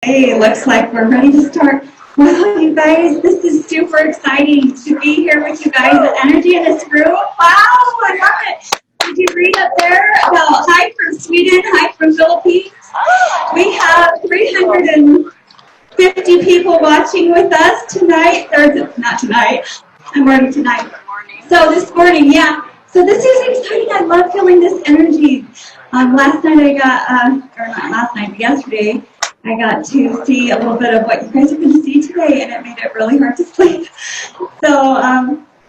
Okay, looks like we're ready to start. Wow, you guys, this is super exciting to be here with you guys. The energy in this room, wow, I love it. Did you read up there about hi from Sweden, hi from Philippines? We have 350 people watching with us tonight, or not tonight, I'm working tonight. So this morning, yeah. So this is exciting. I love feeling this energy. Last night I got, or not last night, but yesterday, I got to see a little bit of what you guys are going to see today, and it made it really hard to sleep. So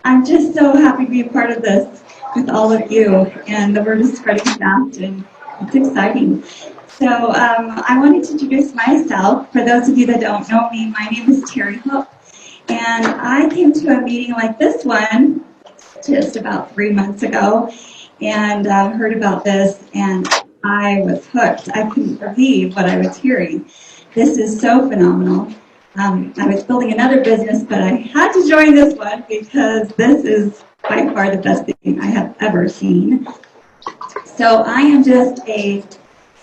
I'm just so happy to be a part of this with all of you, and the word is spreading fast, and it's exciting. So I wanted to introduce myself. For those of you that don't know me, my name is Terry Hook, and I came to a meeting like this one just about 3 months ago, and heard about this, and I was hooked. I couldn't believe what I was hearing. This is so phenomenal. I was building another business, but I had to join this one because this is by far the best thing I have ever seen. So I am just a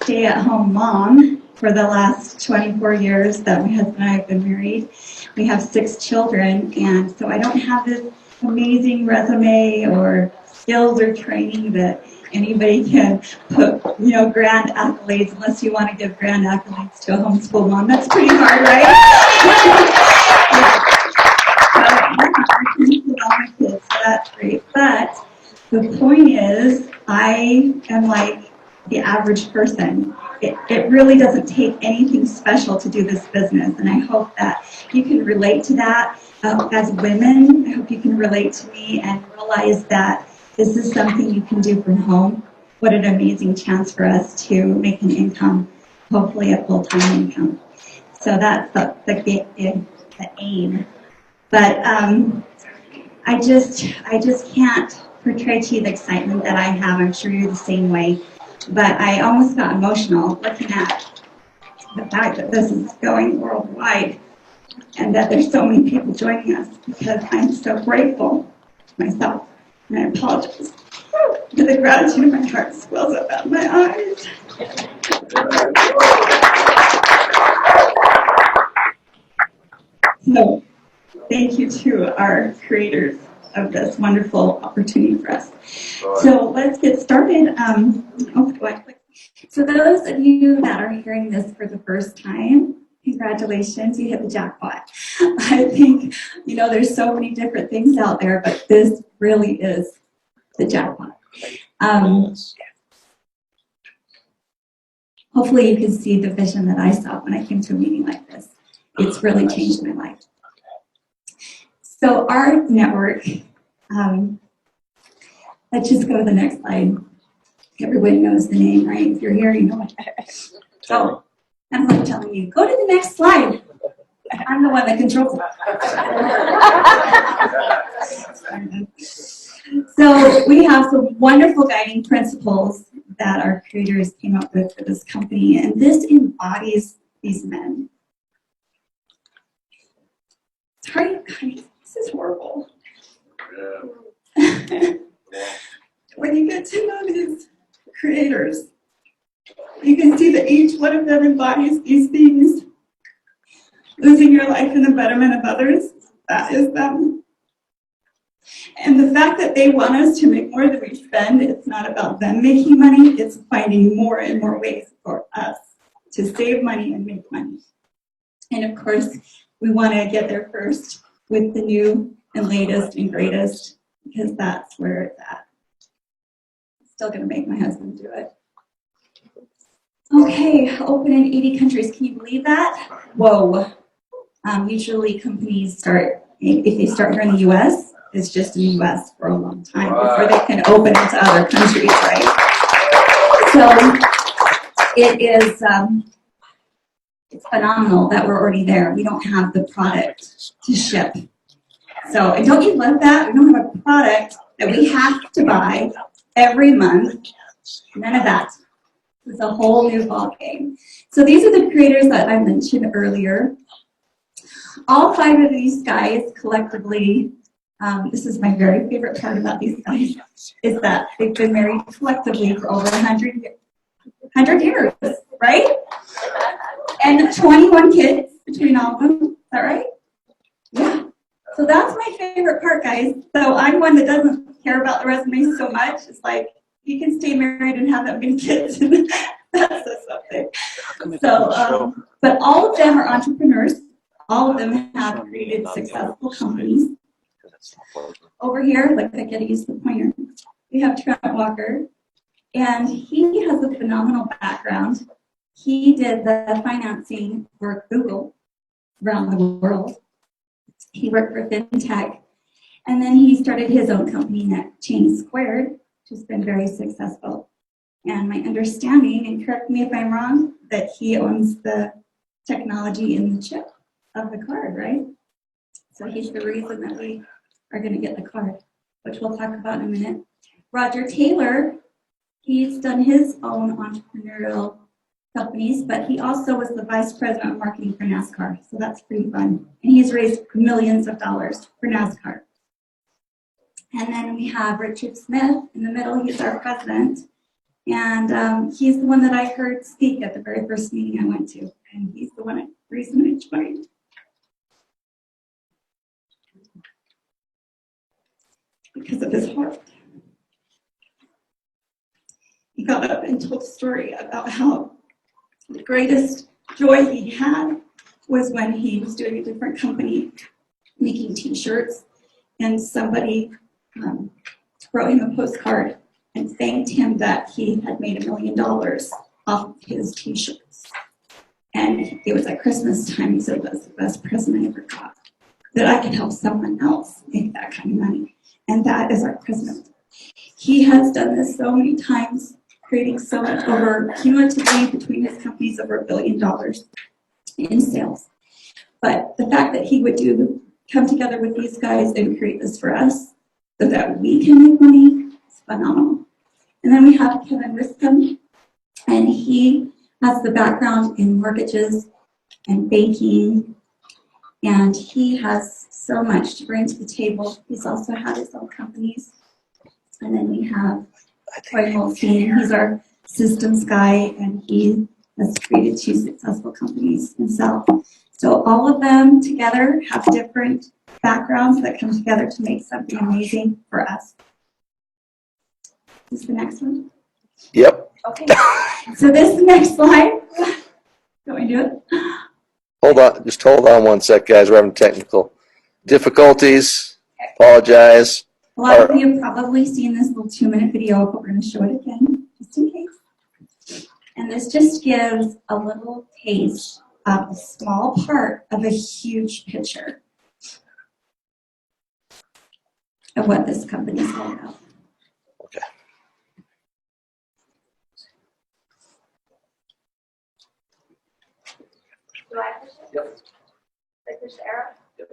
stay-at-home mom for the last 24 years that my husband and I have been married. We have 6 children, and so I don't have this amazing resume or skills or training that anybody can put, grand accolades, unless you want to give grand accolades to a homeschool mom. That's pretty hard, right? So that's great. But the point is, I am like the average person. It really doesn't take anything special to do this business, and I hope that you can relate to that. As women, I hope you can relate to me and realize that this is something you can do from home. What an amazing chance for us to make an income, hopefully a full-time income. So that's the aim. But I just can't portray to you the excitement that I have. I'm sure you're the same way. But I almost got emotional looking at the fact that this is going worldwide and that there's so many people joining us, because I'm so grateful myself. And I apologize for the gratitude in my heart swells up out of my eyes. So, thank you to our creators of this wonderful opportunity for us. So let's get started. So those of you that are hearing this for the first time, congratulations, you hit the jackpot. I think, there's so many different things out there, but this really is the jackpot. Hopefully you can see the vision that I saw when I came to a meeting like this. It's really changed my life. So our network, let's just go to the next slide. Everybody knows the name, right? If you're here, you know it. So I'm like telling you, go to the next slide. I'm the one that controls it. So we have some wonderful guiding principles that our creators came up with for this company, and this embodies these men. Sorry, guys, this is horrible. When you get to know these creators, you can see that each one of them embodies these things. Losing your life in the betterment of others, that is them. And the fact that they want us to make more than we spend, it's not about them making money, it's finding more and more ways for us to save money and make money. And of course, we want to get there first with the new and latest and greatest, because that's where it's at. I'm still going to make my husband do it. Okay, open in 80 countries. Can you believe that? Whoa. Usually companies start, if they start here in the U.S., it's just in the U.S. for a long time before they can open into other countries, right? So it is, it's phenomenal that we're already there. We don't have the product to ship. So, and don't you love that? We don't have a product that we have to buy every month. None of that. It's a whole new ballgame. So these are the creators that I mentioned earlier. All 5 of these guys collectively, this is my very favorite part about these guys, is that they've been married collectively for over 100 years, right? And 21 kids between all of them. Is that right? Yeah. So that's my favorite part, guys. So I'm one that doesn't care about the resume so much. It's like, you can stay married and have that many kids. That says something. So, but all of them are entrepreneurs. All of them have created successful companies. Over here, like I get to use the pointer, we have Trent Walker, and he has a phenomenal background. He did the financing for Google around the world. He worked for FinTech, and then he started his own company, Chain Squared, which has been very successful. And my understanding, and correct me if I'm wrong, that he owns the technology in the chip of the card, right? So he's the reason that we are going to get the card, which we'll talk about in a minute. Roger Taylor, he's done his own entrepreneurial companies, but he also was the vice president of marketing for NASCAR, so that's pretty fun. And he's raised millions of dollars for NASCAR. And then we have Richard Smith in the middle. He's our president, and he's the one that I heard speak at the very first meeting I went to, and he's the reason I joined. Because of his heart. He got up and told a story about how the greatest joy he had was when he was doing a different company making t-shirts, and somebody wrote him a postcard and thanked him that he had made $1 million off of his t-shirts. And it was at Christmas time. He said, that's the best present I ever got, that I could help someone else make that kind of money. And that is our president. He has done this so many times, creating so much over, cumulatively between his companies, over $1 billion in sales. But the fact that he would come together with these guys and create this for us so that we can make money is phenomenal. And then we have Kevin Riscom, and he has the background in mortgages and banking, and he has so much to bring to the table. He's also had his own companies. And then we have Troy Molstein. He's our systems guy, and he has created 2 successful companies himself. So all of them together have different backgrounds that come together to make something amazing for us. Is this the next one? Yep. Okay. So this next slide, don't we do it? Hold on, just hold on one sec, guys. We're having technical difficulties. Apologize. A lot of you have probably seen this little 2-minute video, but we're going to show it again, just in case. And this just gives a little taste of a small part of a huge picture of what this company is all about. Okay. Do I push it? Yep. I push the arrow? Yep.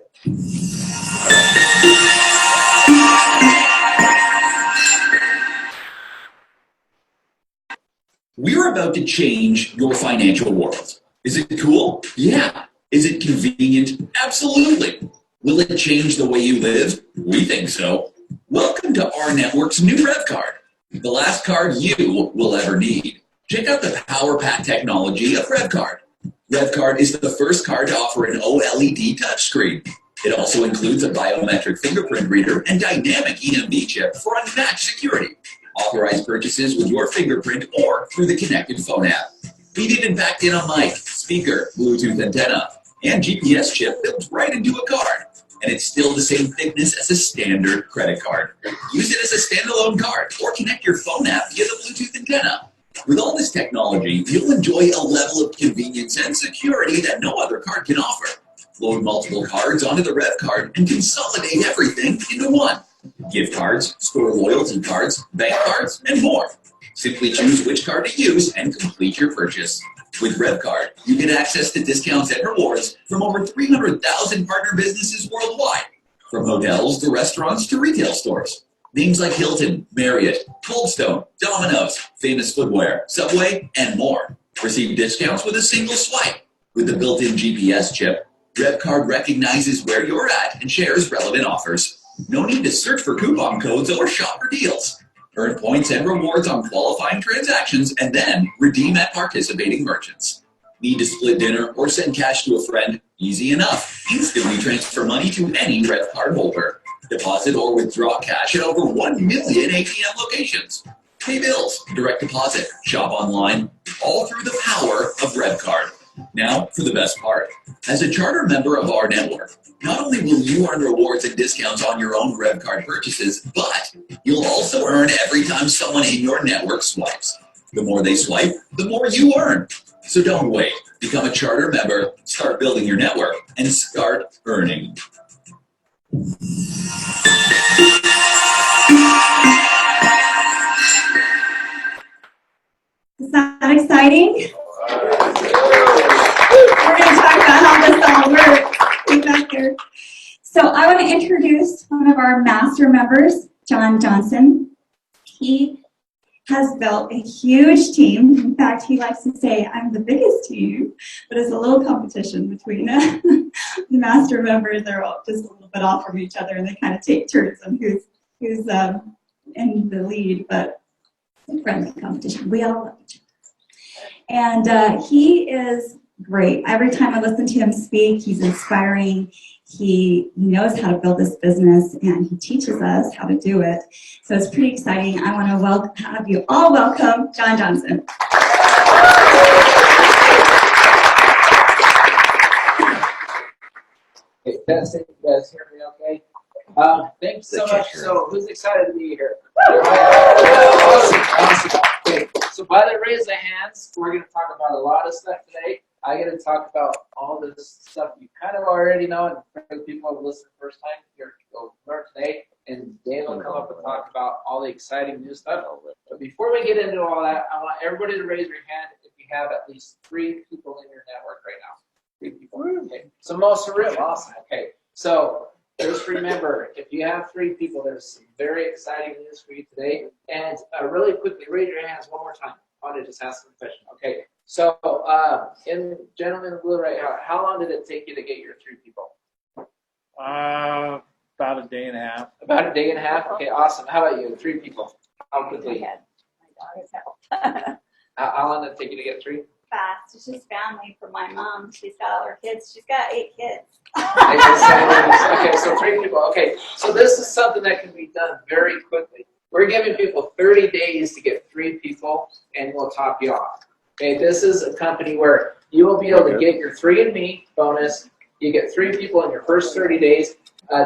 We're about to change your financial world. Is it cool? Yeah. Is it convenient? Absolutely. Will it change the way you live? We think so. Welcome to RNetwork's new Rev Card, the last card you will ever need. Check out the power-packed technology of Rev Card. Rev Card is the first card to offer an OLED touchscreen. It also includes a biometric fingerprint reader and dynamic EMV chip for unmatched security. Authorize purchases with your fingerprint or through the connected phone app. Feed it and backed in on mic, speaker, Bluetooth antenna, and GPS chip built right into a card. And it's still the same thickness as a standard credit card. Use it as a standalone card or connect your phone app via the Bluetooth antenna. With all this technology, you'll enjoy a level of convenience and security that no other card can offer. Load multiple cards onto the Rev Card and consolidate everything into one. Gift cards, store loyalty cards, bank cards, and more. Simply choose which card to use and complete your purchase. With Rev Card, you get access to discounts and rewards from over 300,000 partner businesses worldwide, from hotels to restaurants to retail stores. Names like Hilton, Marriott, Coldstone, Domino's, Famous Footwear, Subway, and more. Receive discounts with a single swipe. With the built-in GPS chip, Rev Card recognizes where you're at and shares relevant offers. No need to search for coupon codes or shop for deals. Earn points and rewards on qualifying transactions and then redeem at participating merchants. Need to split dinner or send cash to a friend? Easy enough. Instantly transfer money to any Red Card holder. Deposit or withdraw cash at over 1 million ATM locations. Pay bills, direct deposit, shop online, all through the power of Red Card. Now for the best part. As a charter member of our network, not only will you earn rewards and discounts on your own Red Card purchases, but you'll also earn every time someone in your network swipes. The more they swipe, the more you earn. So don't wait. Become a charter member, start building your network, and start earning. Is that exciting? We're going to talk about how this all works. Get back there. So I want to introduce one of our master members, John Johnson. He has built a huge team. In fact, he likes to say, I'm the biggest team, but it's a little competition between the master members. They're all just a little bit off from each other, and they kind of take turns on who's in the lead, but it's a friendly competition. We all love each other. And he is great. Every time I listen to him speak, he's inspiring. He knows how to build this business, and he teaches us how to do it. So it's pretty exciting. I want to have you all welcome John Johnson. Hey, testing. You guys hear me okay? Thanks so much. So who's excited to be here? Awesome. Okay, so by the raise of hands, we're going to talk about a lot of stuff today. I get to talk about all this stuff you kind of already know, and for the people who listen the first time, you'll learn today, and Dave will come up and talk about all the exciting new stuff. But before we get into all that, I want everybody to raise your hand if you have at least 3 people in your network right now. 3 people. Okay. So most of the room. Awesome. Okay. So just remember, if you have 3 people, there's some very exciting news for you today. And really quickly, raise your hands one more time. I want to just ask them a question. Okay. So, gentleman in blue right now, how long did it take you to get your 3 people? About a day and a half. About a day and a half? Okay, awesome. How about you? 3 people. How quickly? My daughter's help. How long did it take you to get 3? Fast. It's just family from my mom. She's got all her kids. She's got 8 kids. Okay, so 3 people. Okay, so this is something that can be done very quickly. We're giving people 30 days to get 3 people, and we'll top you off. Okay, this is a company where you will be able to get your 3andMe bonus. You get 3 people in your first 30 days.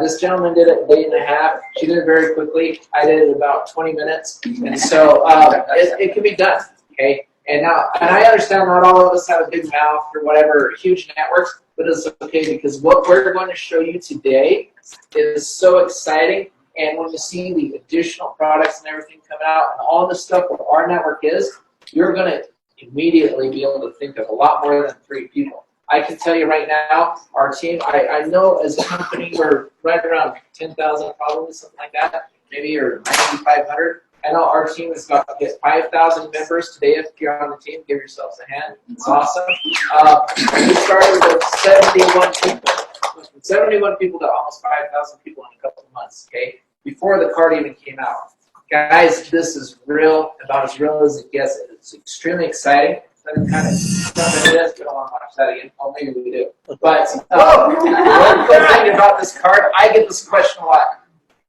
This gentleman did it a day and a half. She did it very quickly. I did it about 20 minutes. And so it can be done. Okay, and I understand not all of us have a big mouth or whatever, huge networks, but it's okay because what we're going to show you today is so exciting. And when you see the additional products and everything coming out and all the stuff that our network is, you're going to immediately be able to think of a lot more than 3 people. I can tell you right now, our team, I know as a company, we're right around 10,000 probably, something like that, maybe, or 9,500. I know our team has got to get 5,000 members today. If you're on the team, give yourselves a hand. It's awesome. We started with 71 people. From 71 people to almost 5,000 people in a couple of months, okay, before the card even came out. Guys, this is real, about as real as it gets. It's extremely exciting. Kind of stuff it is. We don't want to watch that again. Oh, maybe we do. But one cool thing about this card, I get this question a lot,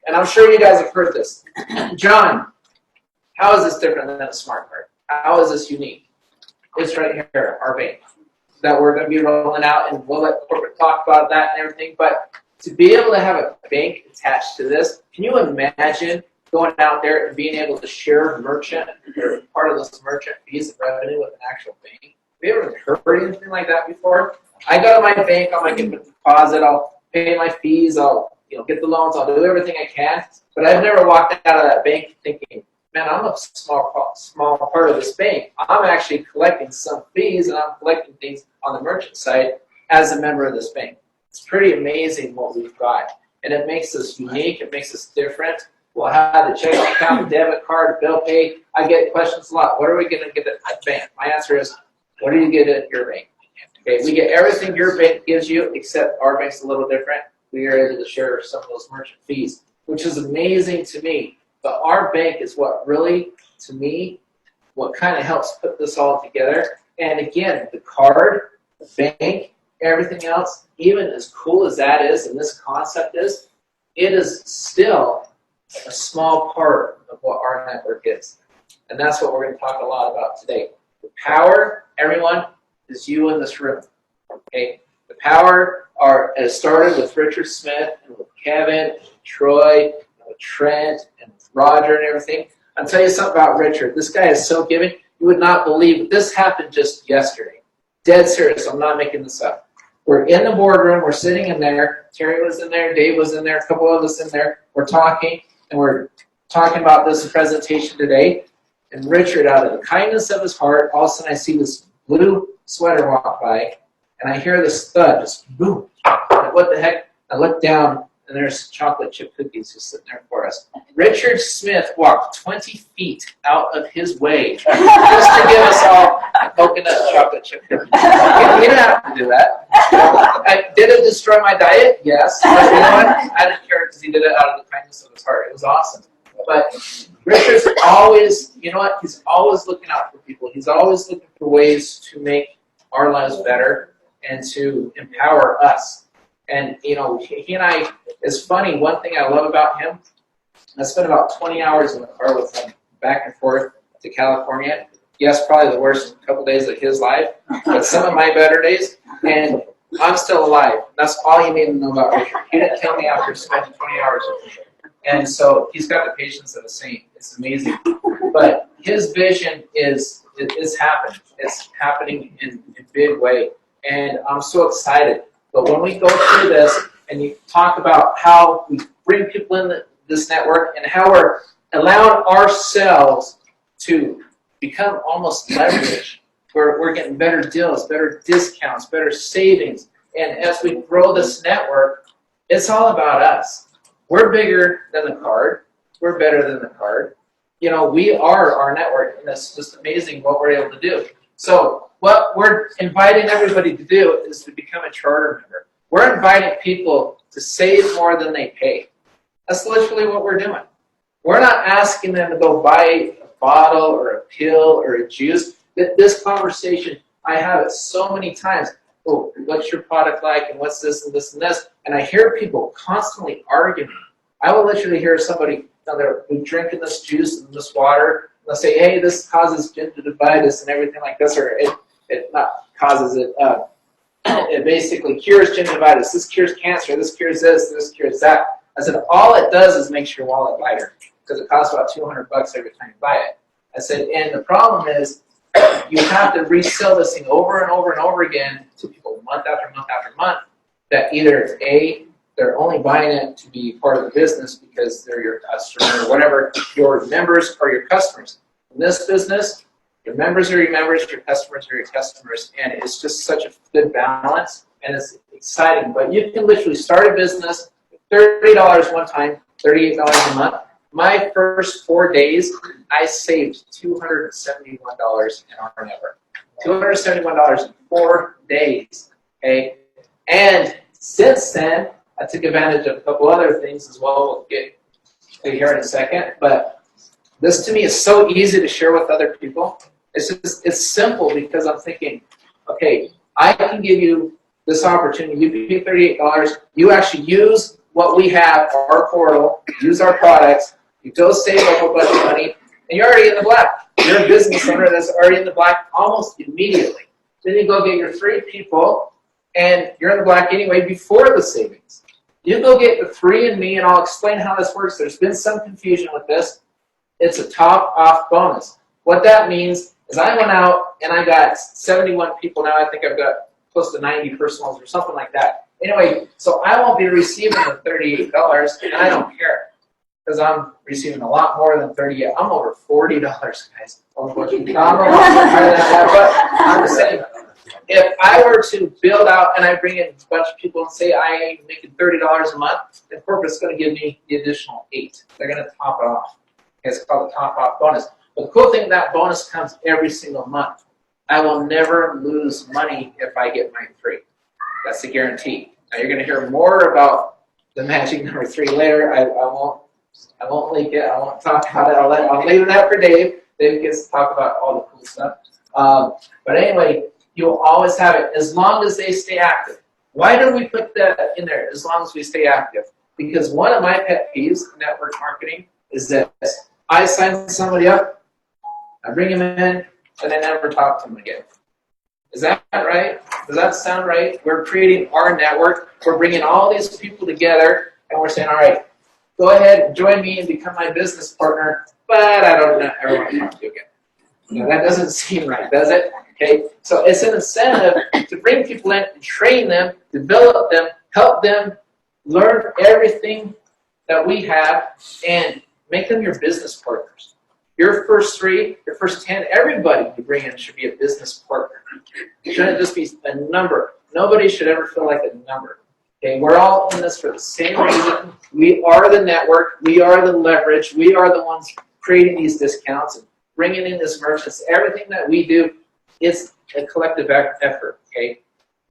and I'm sure you guys have heard this. John, how is this different than a smart card? How is this unique? It's right here, our bank, that we're going to be rolling out, and we'll let corporate talk about that and everything. But to be able to have a bank attached to this, can you imagine going out there and being able to share merchant or part of this merchant fees and revenue with an actual bank? Have you ever heard anything like that before? I go to my bank, I'll make a deposit, I'll pay my fees, I'll get the loans, I'll do everything I can, but I've never walked out of that bank thinking, man, I'm a small part of this bank. I'm actually collecting some fees and I'm collecting things on the merchant side as a member of this bank. It's pretty amazing what we've got, and it makes us unique, it makes us different. We'll have the checking account, debit card, bill pay. I get questions a lot. What are we going to get at the bank? My answer is, what do you get at your bank? Okay, we get everything your bank gives you, except our bank's a little different. We are able to share some of those merchant fees, which is amazing to me. But our bank is what really, to me, what kind of helps put this all together. And again, the card, the bank, everything else, even as cool as that is and this concept is, it is still a small part of what our network is. And that's what we're going to talk a lot about today. The power, everyone, is you in this room. Okay? The power has started with Richard Smith and with Kevin, and Troy, and with Trent, and with Roger and everything. I'll tell you something about Richard. This guy is so giving. You would not believe this happened just yesterday. Dead serious. I'm not making this up. We're in the boardroom. We're sitting in there. Terry was in there. Dave was in there. A couple of us in there. We're talking, and we're talking about this presentation today. And Richard, out of the kindness of his heart, all of a sudden I see this blue sweater walk by, and I hear this thud, just boom. Like, what the heck? I look down, and there's chocolate chip cookies just sitting there for us. Richard Smith walked 20 feet out of his way just to give us all a coconut chocolate chip cookies. He didn't have to do that. Did it destroy my diet? Yes. But you know what? I didn't care because he did it out of the kindness of his heart. It was awesome. But Richard's always, you know what? He's always looking out for people. He's always looking for ways to make our lives better and to empower us. And, you know, he and I, it's funny, one thing I love about him, I spent about 20 hours in the car with him back and forth to California. Yes, probably the worst couple days of his life, but some of my better days. And I'm still alive. That's all you need to know about Richard. He didn't kill me after spending 20 hours with him. And so he's got the patience of a saint. It's amazing. But his vision is happening. It's happening in a big way. And I'm so excited. But when we go through this and you talk about how we bring people in this network and how we're allowing ourselves to become almost leverage, we're getting better deals, better discounts, better savings. And as we grow this network, it's all about us. We're bigger than the card. We're better than the card. You know, we are our network, and it's just amazing what we're able to do. So what we're inviting everybody to do is to become a charter member. We're inviting people to save more than they pay. That's literally what we're doing. We're not asking them to go buy a bottle or a pill or a juice. This conversation, I have it so many times. Oh, what's your product like, and what's this and this and this? And I hear people constantly arguing. I will literally hear somebody, they're drinking this juice and this water, and they'll say, hey, this causes gingivitis and everything like this, or it not causes it, it basically cures gingivitis. This cures cancer, this cures this cures that. I said, all it does is makes your wallet lighter, because it costs about $200 every time you buy it. I said, and the problem is, you have to resell this thing over and over and over again to people month after month after month, that either A, they're only buying it to be part of the business because they're your customer or whatever, your members are your customers. In this business, your members are your members, your customers are your customers, and it's just such a good balance, and it's exciting. But you can literally start a business, $30 one time, $38 a month. My first 4 days, I saved $271 in our network. $271 in 4 days, okay? And since then, I took advantage of a couple other things as well. We'll get to here in a second. But this to me is so easy to share with other people. It's simple because I'm thinking, okay, I can give you this opportunity. You pay $38. You actually use what we have, our portal, use our products. You go save a whole bunch of money, and you're already in the black. You're a business owner that's already in the black almost immediately. Then you go get your 3 people, and you're in the black anyway before the savings. You go get the 3 and me, and I'll explain how this works. There's been some confusion with this. It's a top-off bonus. What that means is I went out, and I got 71 people now. I think I've got close to 90 personals or something like that. Anyway, so I won't be receiving the $38, and I don't care, because I'm receiving a lot more than $38. I'm over $40, guys. Unfortunately, but I'm just saying, if I were to build out and I bring in a bunch of people and say I am making $30 a month, then corporate's going to give me the additional 8. They're going to top it off. It's called a top-off bonus. But the cool thing, that bonus comes every single month. I will never lose money if I get my 3. That's a guarantee. Now you're going to hear more about the magic number 3 later. I won't leak it. I won't talk about it. I'll leave that for Dave. Dave gets to talk about all the cool stuff. But anyway, you'll always have it as long as they stay active. Why do we put that in there, as long as we stay active? Because one of my pet peeves in network marketing is this. I sign somebody up, I bring them in, and I never talk to them again. Is that right? Does that sound right? We're creating our network. We're bringing all these people together, and we're saying, all right, go ahead and join me and become my business partner, but I don't ever want to talk to you again. You know, that doesn't seem right, does it? Okay, so it's an incentive to bring people in and train them, develop them, help them learn everything that we have, and make them your business partners. Your first 3, your first 10, everybody you bring in should be a business partner. It shouldn't just be a number. Nobody should ever feel like a number. Okay, we're all in this for the same reason. We are the network. We are the leverage. We are the ones creating these discounts and bringing in this merchants. Everything that we do is a collective effort. Okay,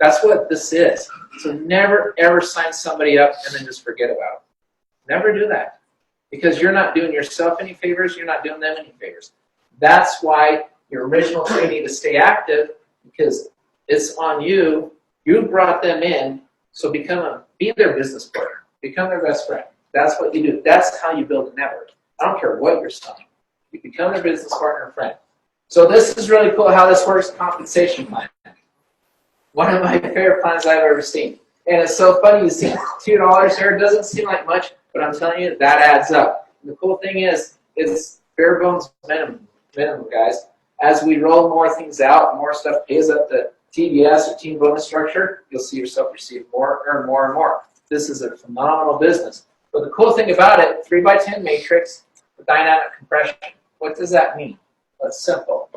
that's what this is. So never ever sign somebody up and then just forget about it. Never do that. Because you're not doing yourself any favors, you're not doing them any favors. That's why your original training to stay active, because it's on you. You brought them in, so be their business partner. Become their best friend. That's what you do. That's how you build a network. I don't care what you're selling. You become their business partner and friend. So this is really cool how this works, compensation plan. One of my favorite plans I've ever seen. And it's so funny, you see $2 there. It doesn't seem like much, but I'm telling you, that adds up. And the cool thing is, it's bare bones minimum, guys. As we roll more things out, more stuff pays up the TBS or team bonus structure, you'll see yourself receive more, earn more and more. This is a phenomenal business. But the cool thing about it, 3x10 matrix with dynamic compression. What does that mean? Well, it's simple.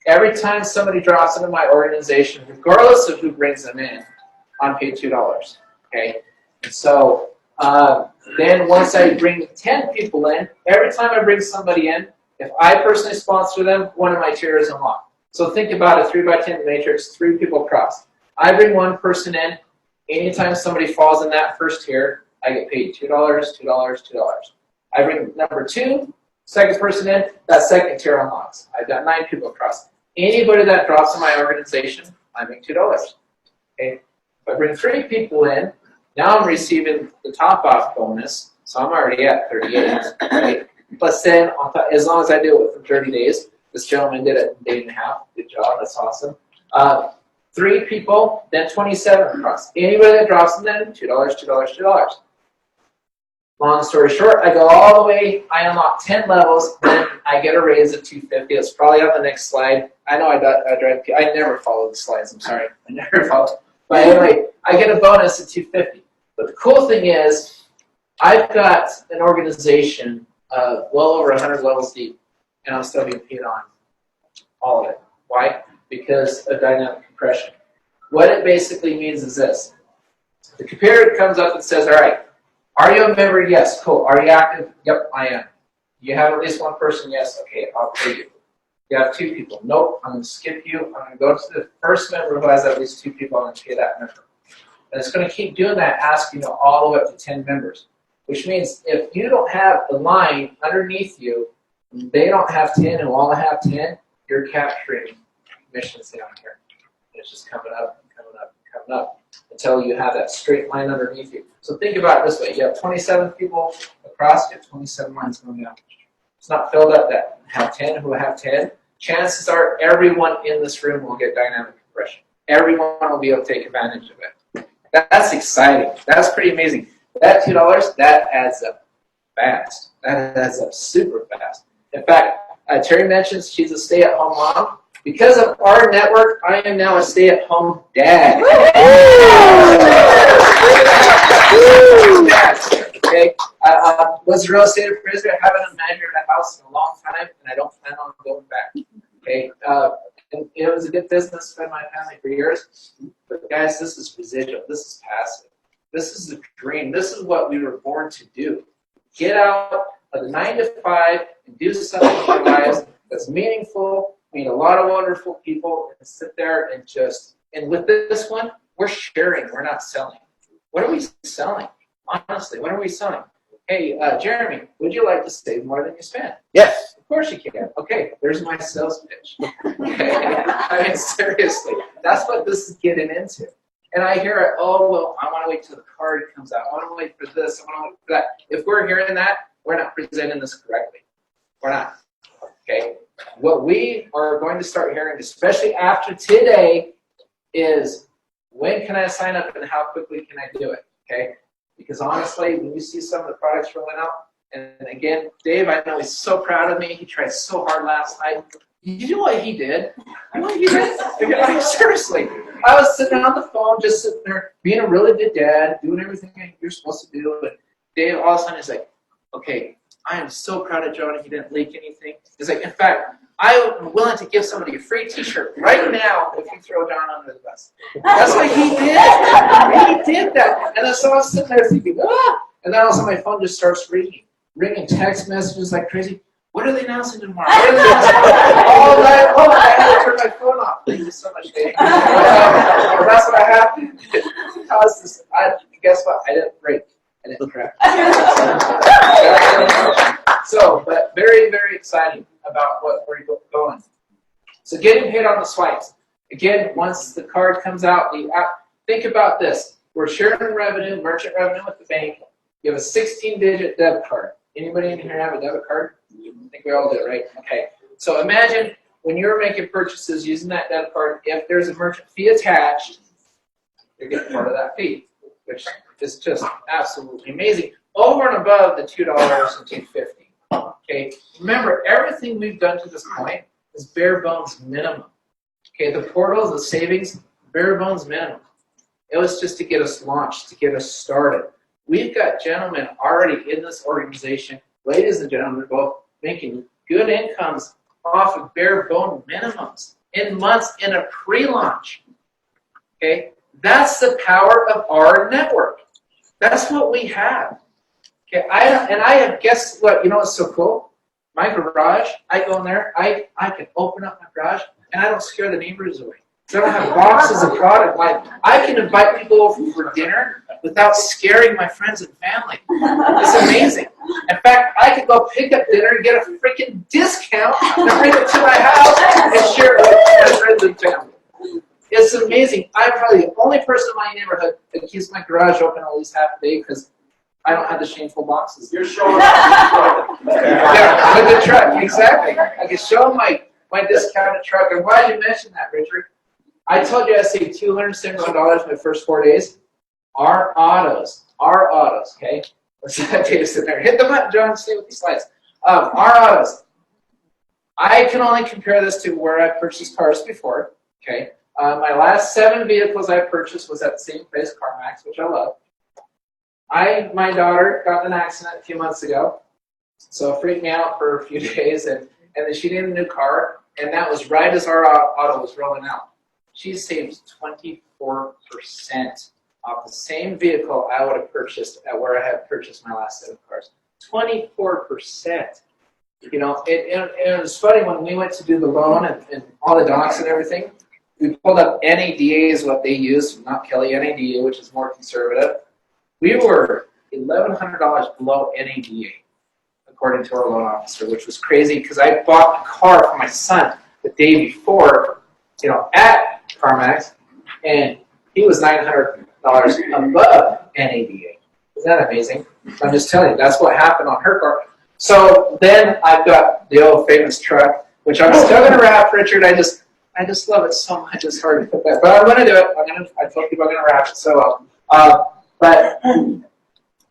Every time somebody drops into my organization, regardless of who brings them in, I'm paid $2. Okay? And so then once I bring 10 people in, every time I bring somebody in, if I personally sponsor them, one of my tiers is unlocked. So think about a 3x10 matrix, 3 people across. I bring one person in. Anytime somebody falls in that first tier, I get paid $2, $2, $2. I bring number 2, second person in, that second tier unlocks. I've got 9 people across. Anybody that drops in my organization, I make $2. Okay? If I bring 3 people in, now I'm receiving the top-off bonus, so I'm already at 38, right? Plus then, as long as I do it within 30 days, this gentleman did it in a day and a half. Good job, that's awesome. 3 people, then 27 across. Anybody that drops in then, $2, $2, $2. Long story short, I go all the way, I unlock 10 levels, then I get a raise of $250. It's probably on the next slide. I know I never follow the slides, I'm sorry. I never follow. But anyway, I get a bonus of $250. But the cool thing is, I've got an organization well over 100 levels deep, and I'm still being paid on all of it. Why? Because of dynamic compression. What it basically means is this. The computer comes up and says, all right, are you a member? Yes. Cool. Are you active? Yep, I am. You have at least 1 person? Yes. Okay, I'll pay you. You have 2 people? Nope, I'm going to skip you. I'm going to go to the first member who has at least 2 people. I'm going to pay that member. And it's going to keep doing that, asking you all the way up to 10 members. Which means if you don't have a line underneath you, they don't have 10 who all have 10, you're capturing commissions down here. It's just coming up and coming up and coming up until you have that straight line underneath you. So think about it this way. You have 27 people across, you have 27 lines going down. It's not filled up that have 10 who have 10. Chances are everyone in this room will get dynamic compression. Everyone will be able to take advantage of it. That's exciting. That's pretty amazing. That $2, that adds up fast. That adds up super fast. In fact, Terry mentions she's a stay-at-home mom. Because of our network, I am now a stay-at-home dad. Okay, I was a real estate appraiser. I haven't measured a house in a long time, and I don't plan on going back. Okay, and it was a good business for my family for years. But guys, this is residual. This is passive. This is the dream. This is what we were born to do. Get out of the 9 to 5 and do something in our lives that's meaningful, meet a lot of wonderful people, and sit there and just, and with this one, we're sharing, we're not selling. What are we selling? Honestly, what are we selling? Hey, Jeremy, would you like to save more than you spend? Yes. Of course you can. Okay, there's my sales pitch. Okay. I mean, seriously, that's what this is getting into. And I hear it, oh, well, I want to wait till the card comes out. I want to wait for this. I want to wait for that. If we're hearing that, we're not presenting this correctly. We're not. Okay? What we are going to start hearing, especially after today, is when can I sign up and how quickly can I do it? Okay? Because honestly, when you see some of the products rolling out, and again, Dave, I know he's so proud of me. He tried so hard last night. You know what he did? You know what he did? Like, seriously. I was sitting on the phone, just sitting there, being a really good dad, doing everything you're supposed to do. And Dave, all of a sudden, is like, okay, I am so proud of Jonah. He didn't leak anything. He's like, in fact, I'm willing to give somebody a free T-shirt right now if you throw John under the bus. That's what he did. He did that. And then so I was sitting there thinking, ah! And then all of a sudden my phone just starts ringing text messages like crazy. What are they announcing tomorrow? What are they announcing tomorrow? All night long, I had to turn my phone off. Thank you so much, Dave. That's what happened. Guess what? I didn't break. I didn't crack. So, but very, very exciting about what we're going. So getting paid on the swipes. Again, once the card comes out, think about this. We're sharing revenue, merchant revenue with the bank. You have a 16-digit debit card. Anybody in here have a debit card? I think we all do, right? Okay. So imagine when you're making purchases using that debit card, if there's a merchant fee attached, you're getting part of that fee, which is just absolutely amazing. Over and above the $2 and $2.50. Okay. Remember, everything we've done to this point is bare bones minimum. Okay. The portals, the savings, bare bones minimum. It was just to get us launched, to get us started. We've got gentlemen already in this organization, ladies and gentlemen, both making good incomes off of bare bone minimums in months in a pre-launch. Okay, that's the power of our network. That's what we have. Okay, I have, guess what? You know what's so cool? My garage. I go in there. I can open up my garage, and I don't scare the neighbors away. I don't have boxes of product. Like I can invite people over for dinner without scaring my friends and family. It's amazing. In fact, I could go pick up dinner and get a freaking discount and bring it to my house and share it with my friends and family. It's amazing. I'm probably the only person in my neighborhood that keeps my garage open at least half a day because I don't have the shameful boxes. You're showing up. Yeah, with the truck, exactly. I can show them my discounted truck. And why did you mention that, Richard? I told you I saved $271 my first 4 days. Our autos, okay? Let's have Dave sit there. Hit the button, John, stay with these slides. Our autos. I can only compare this to where I purchased cars before, okay? My last 7 vehicles I purchased was at the same place, CarMax, which I love. My daughter got in an accident a few months ago, so it freaked me out for a few days, and then she needed a new car, and that was right as our auto was rolling out. She saved 24% off the same vehicle I would have purchased at where I had purchased my last 7 cars. 24%. You know, it was funny when we went to do the loan and all the docs and everything. We pulled up NADA is what they use, not Kelly NADA, which is more conservative. We were $1,100 below NADA, according to our loan officer, which was crazy because I bought a car for my son the day before, you know, at CarMax, and he was $900 above NADA. Isn't that amazing? I'm just telling you, that's what happened on her car. So then I've got the old famous truck, which I'm still going to wrap, Richard. I just love it so much. It's hard to put that, but I'm going to do it. I told people I'm going to wrap it so well. But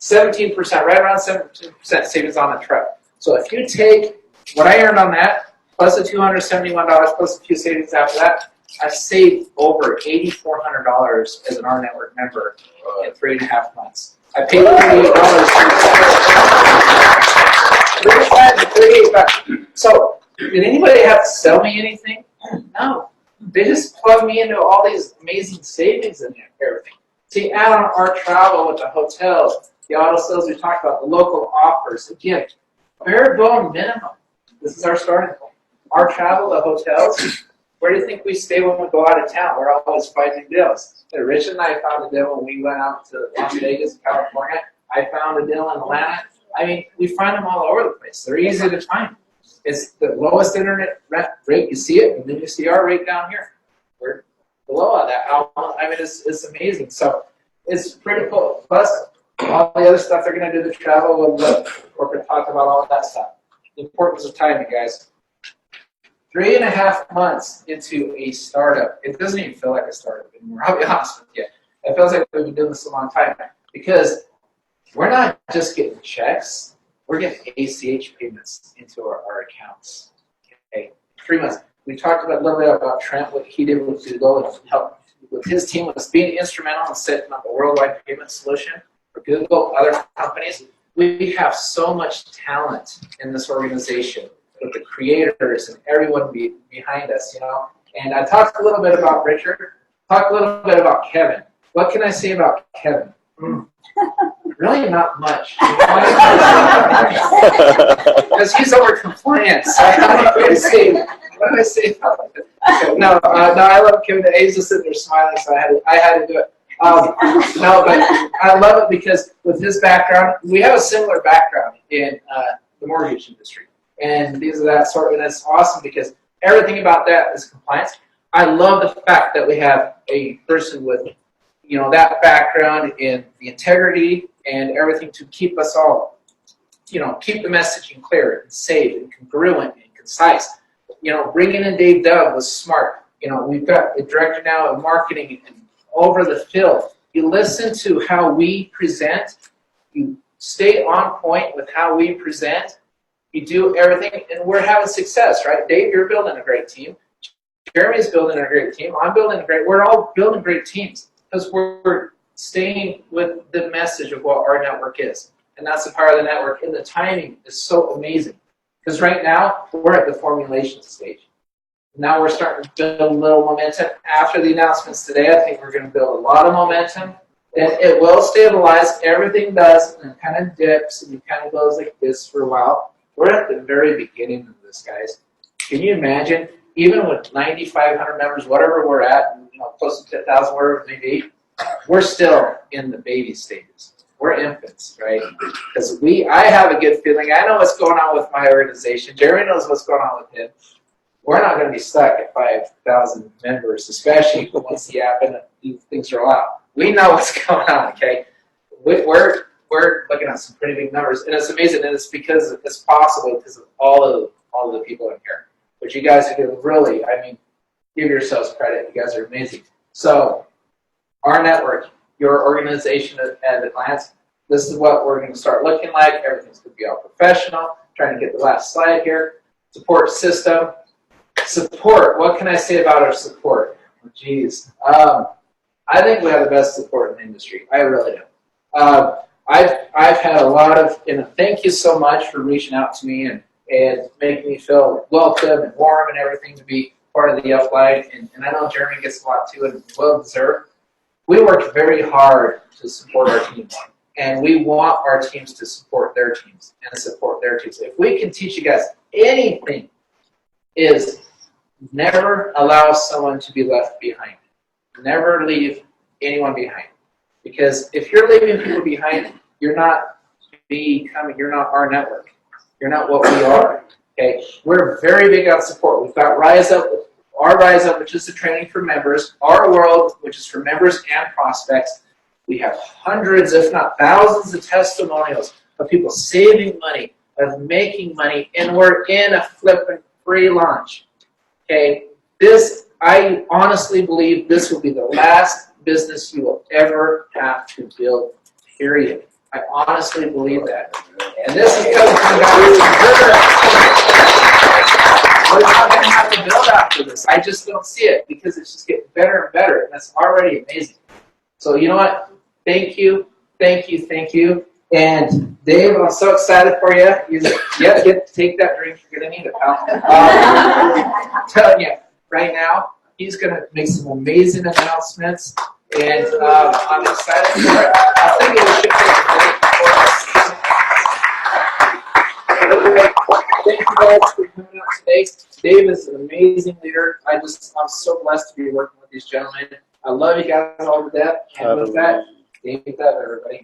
17%, right around 17% savings on the truck. So if you take what I earned on that, plus the $271, plus a few savings after that, I saved over $8,400 as an RNetwork member in 3.5 months. I paid $38. So, did anybody have to sell me anything? No. They just plugged me into all these amazing savings and everything. See, add on our travel with the hotels, the auto sales we talked about, the local offers. Again, bare bone minimum. This is our starting point. Our travel, the hotels. Where do you think we stay when we go out of town? We're always finding deals. Rich and I found a deal when we went out to Las Vegas, California. I found a deal in Atlanta. I mean, we find them all over the place. They're easy to find. It's the lowest internet rate. You see it, and then you see our rate down here. We're below that. I mean, it's amazing. So it's pretty cool. Plus, all the other stuff they're going to do, the travel, and the corporate talk about all of that stuff. The importance of timing, guys. 3.5 months into a startup, it doesn't even feel like a startup anymore. I'll be honest with you. It feels like we've been doing this a long time because we're not just getting checks. We're getting ACH payments into our accounts. Okay, 3 months. We talked about a little bit about Trent, what he did with Google and help with his team was being instrumental in setting up a worldwide payment solution for Google, other companies. We have so much talent in this organization with the creators and everyone behind us, you know. And I talked a little bit about Richard, talked a little bit about Kevin. What can I say about Kevin? Really not much. Because he's over compliance. What do I say about it? No, I love Kevin. He's just sitting there smiling, so I had to do it. No, but I love it because with his background, we have a similar background in the mortgage industry. And these are that sort, and it's awesome because everything about that is compliance. I love the fact that we have a person with, you know, that background in the integrity and everything to keep us all, you know, keep the messaging clear and safe and congruent and concise. You know, bringing in Dave Dove was smart. You know, we've got a director now of marketing and over the field. You listen to how we present, you stay on point with how we present, you do everything, and we're having success, right? Dave, you're building a great team. Jeremy's building a great team. I'm building a great, we're all building great teams because we're staying with the message of what our network is. And that's the power of the network. And the timing is so amazing. Because right now, we're at the formulation stage. Now we're starting to build a little momentum. After the announcements today, I think we're going to build a lot of momentum. And it will stabilize. Everything does, and it kind of dips, and it kind of goes like this for a while. We're at the very beginning of this, guys. Can you imagine, even with 9,500 members, whatever we're at, you know, close to 10,000, whatever it may be, we're still in the baby stages. We're infants, right? Because I have a good feeling. I know what's going on with my organization. Jeremy knows what's going on with him. We're not going to be stuck at 5,000 members, especially once the app and these things roll out. We know what's going on, okay? We're looking at some pretty big numbers, and it's amazing, and it's because it's possible because of all of the people in here. But you guys are doing really, I mean, give yourselves credit. You guys are amazing. So, our network, your organization at a glance, this is what we're going to start looking like. Everything's going to be all professional. Trying to get the last slide here. Support system. Support. What can I say about our support? Oh, geez. I think we have the best support in the industry. I really do. I've had a lot of, and thank you so much for reaching out to me and making me feel welcome and warm and everything to be part of the upline. And I know Jeremy gets a lot too, and well deserved. We work very hard to support our teams, and we want our teams to support their teams and support their teams. If we can teach you guys anything, is never allow someone to be left behind. Never leave anyone behind. Because if you're leaving people behind, you're not our network. You're not what we are. Okay? We're very big on support. We've got Rise Up, our Rise Up, which is the training for members, Our World, which is for members and prospects. We have hundreds, if not thousands, of testimonials of people saving money, of making money, and we're in a flippin' free launch. Okay, I honestly believe this will be the last business you will ever have to build, period. I honestly believe that. And this is coming from we're not going to have to build after this. I just don't see it because it's just getting better and better. And that's already amazing. So you know what? Thank you, thank you, thank you. And Dave, I'm so excited for you. Get to take that drink. You're going to need it, pal. I'm telling you, right now, he's going to make some amazing announcements. And I'm excited for it. I think we should take a break for us. Thank you guys for coming out today. Dave is an amazing leader. I'm so blessed to be working with these gentlemen. I love you guys all to death. And with that, Dave, everybody.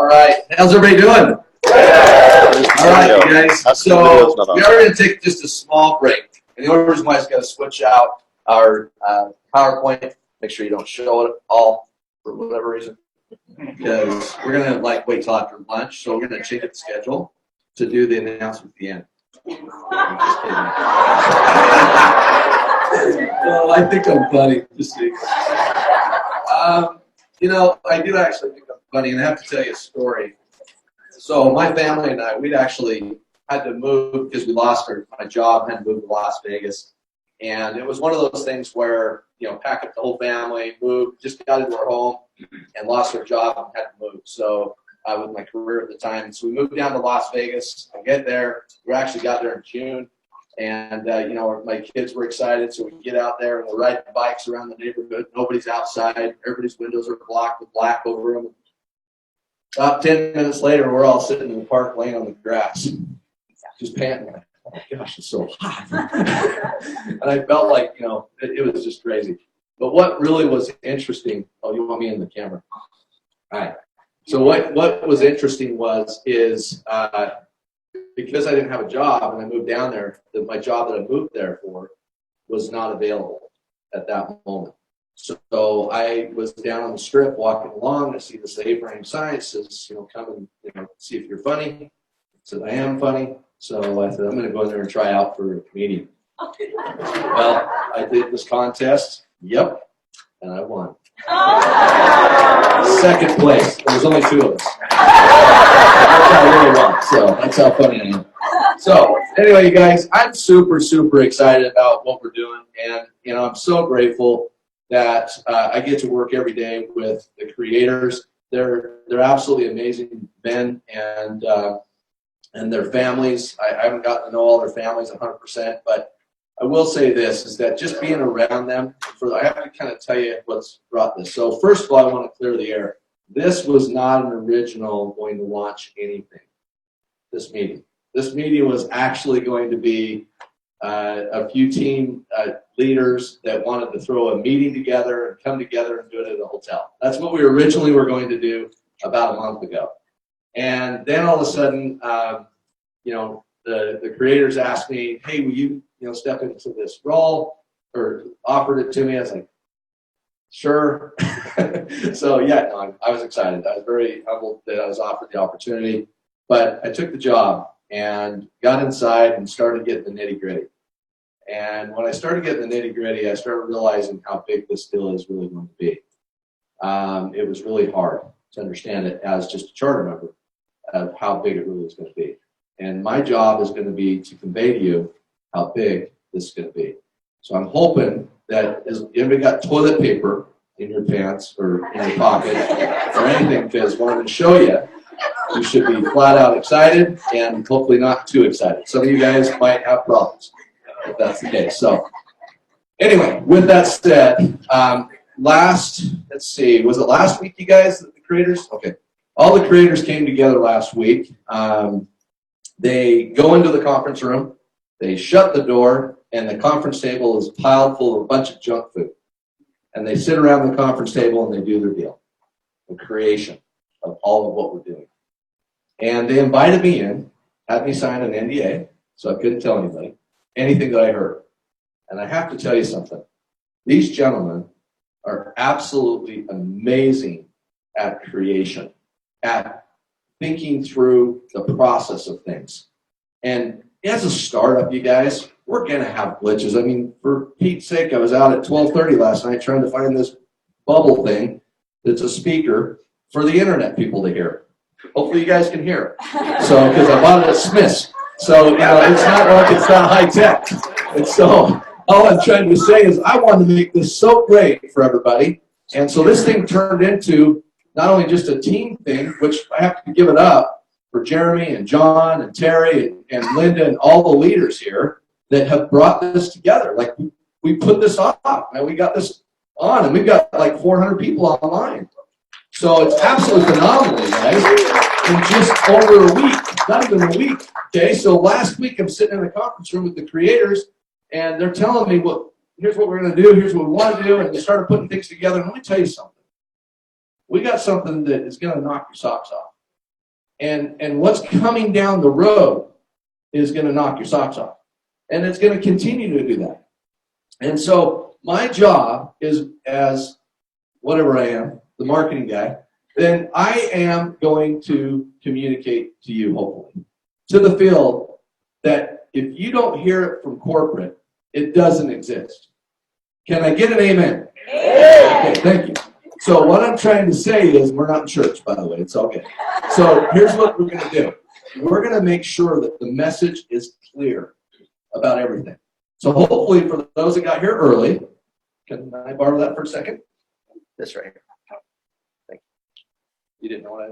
right. How's everybody doing? All right, you guys. So we are going to take just a small break. And the only reason why is going to switch out our PowerPoint. Make sure you don't show it all for whatever reason. Because we're going to wait till after lunch. So we're going to change the schedule to do the announcement at the end. I'm just kidding. Well, I think I'm funny. Just kidding. You know, I do actually think I'm funny, and I have to tell you a story. So my family and I, we'd actually had to move because we lost my job, had to move to Las Vegas. And it was one of those things where, you know, pack up the whole family, moved, just got into our home and lost our job and had to move. So with my career at the time. So we moved down to Las Vegas. I get there. We actually got there in June. And, you know, my kids were excited. So we get out there and we're riding bikes around the neighborhood. Nobody's outside. Everybody's windows are blocked with black over them. About 10 minutes later, we're all sitting in the park laying on the grass, just panting. Like, oh my gosh, it's so hot. And I felt like, you know, it was just crazy. But what really was interesting, oh, you want me in the camera? All right. So what was interesting is because I didn't have a job and I moved down there, my job that I moved there for was not available at that moment. So I was down on the strip walking along. I see this A-frame sign. It says, you know, come and, you know, see if you're funny. I said, I am funny. So I said, I'm going to go in there and try out for a comedian. Well, I did this contest. Yep. And I won. Second place. There was only 2 of us. That's how I really won. So that's how funny I am. So anyway, you guys, I'm super, super excited about what we're doing. And, you know, I'm so grateful that I get to work every day with the creators. They're absolutely amazing men and their families. I haven't gotten to know all their families 100%, but I will say this, is that just being around them, I have to kind of tell you what's brought this. So first of all, I want to clear the air. This was not an original going to launch anything, this meeting. This meeting was actually going to be a few team leaders that wanted to throw a meeting together and come together and do it at a hotel. That's what we originally were going to do about a month ago. And then all of a sudden, you know, the creators asked me, hey, will you step into this role, or offered it to me. I was like, sure. So yeah, no, I was excited. I was very humbled that I was offered the opportunity, but I took the job and got inside and started getting the nitty gritty. And when I started getting the nitty gritty, I started realizing how big this deal is really going to be. It was really hard to understand it as just a charter member of how big it really is going to be. And my job is going to be to convey to you how big this is going to be. So I'm hoping that anybody got toilet paper in your pants or in your pocket or anything, because when I'm going to show you, you should be flat out excited and hopefully not too excited. Some of you guys might have problems if that's the case. So anyway, with that said, let's see, was it last week, you guys, the creators? Okay. All the creators came together last week. They go into the conference room, they shut the door, and the conference table is piled full of a bunch of junk food. And they sit around the conference table and they do their deal, the creation of all of what we're doing. And they invited me in, had me sign an NDA, so I couldn't tell anybody anything that I heard. And I have to tell you something. These gentlemen are absolutely amazing at creation, at thinking through the process of things. And as a startup, you guys, we're going to have glitches. I mean, for Pete's sake, I was out at 12:30 last night trying to find this bubble thing that's a speaker for the internet people to hear. Hopefully you guys can hear it. So, because I bought it at Smith's. So, you know, it's not like it's not high tech. And so, all I'm trying to say is I want to make this so great for everybody. And so this thing turned into not only just a team thing, which I have to give it up for Jeremy and John and Terry and Linda and all the leaders here that have brought this together. Like, we put this off, and we got this on, and we've got like 400 people online. So it's absolutely phenomenal, guys. In just over a week, not even a week. Okay, so last week I'm sitting in a conference room with the creators, and they're telling me, well, here's what we're going to do, here's what we want to do, and they started putting things together. And let me tell you something. We got something that is going to knock your socks off. And what's coming down the road is going to knock your socks off. And it's going to continue to do that. And so my job is, as whatever I am, the marketing guy, then I am going to communicate to you, hopefully, to the field, that if you don't hear it from corporate, it doesn't exist. Can I get an amen? Amen. Okay, thank you. So what I'm trying to say is, we're not in church, by the way. It's all good. So here's what we're going to do. We're going to make sure that the message is clear about everything. So hopefully for those that got here early, can I borrow that for a second? This right here. Thank you. You didn't know what I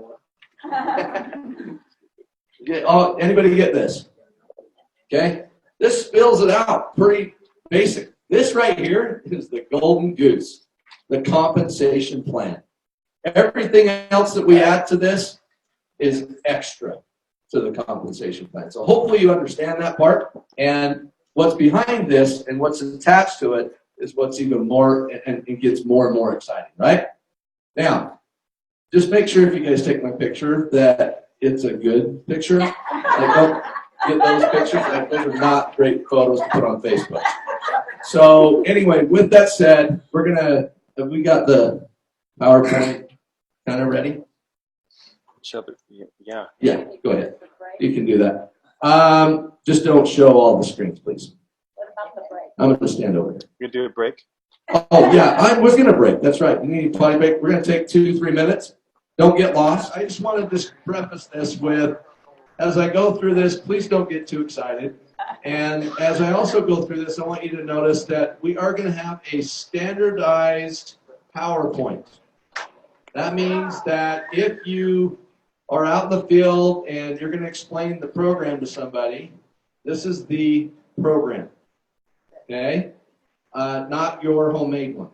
wanted? Oh, anybody get this? Okay? This spills it out. Pretty basic. This right here is the golden goose, the compensation plan. Everything else that we add to this is extra to the compensation plan. So hopefully you understand that part. And what's behind this and what's attached to it is what's even more, and it gets more and more exciting, right? Now, just make sure if you guys take my picture that it's a good picture. Like, don't get those pictures. Like, those are not great photos to put on Facebook. So anyway, with that said, have we got the PowerPoint kind of ready? Yeah. Yeah, go ahead. You can do that. Just don't show all the screens, please. What about the break? I'm going to stand over here. You gonna do a break? Oh, yeah, I was going to break. That's right. We need a potty break. We're going to take 2-3 minutes. Don't get lost. I just want to just preface this with, as I go through this, please don't get too excited. And as I also go through this, I want you to notice that we are going to have a standardized PowerPoint. That means that if you are out in the field and you're going to explain the program to somebody, this is the program, okay? Not your homemade one,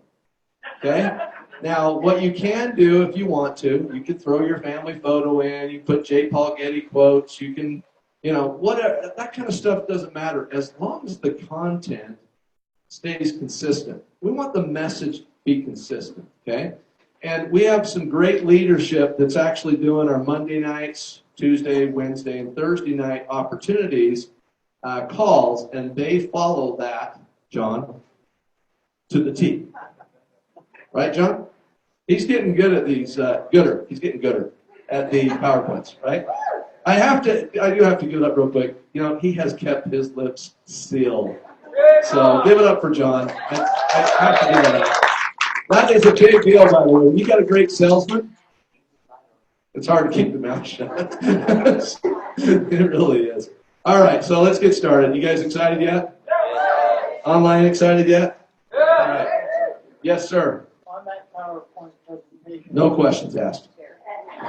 okay? Now, what you can do if you want to, you can throw your family photo in, you put J. Paul Getty quotes, you can, whatever, that kind of stuff doesn't matter as long as the content stays consistent. We want the message to be consistent, okay? And we have some great leadership that's actually doing our Monday nights, Tuesday, Wednesday, and Thursday night opportunities, calls, and they follow that, John, to the T. Right, John? He's getting good at these, He's getting gooder at the PowerPoints, right? I do have to give it up real quick. He has kept his lips sealed. So give it up for John. I have to give that up. That is a big deal, by the way. You got a great salesman. It's hard to keep the mouth shut. It really is. All right, so let's get started. You guys excited yet? Online excited yet? All right. Yes, sir. On that PowerPoint presentation. No questions asked.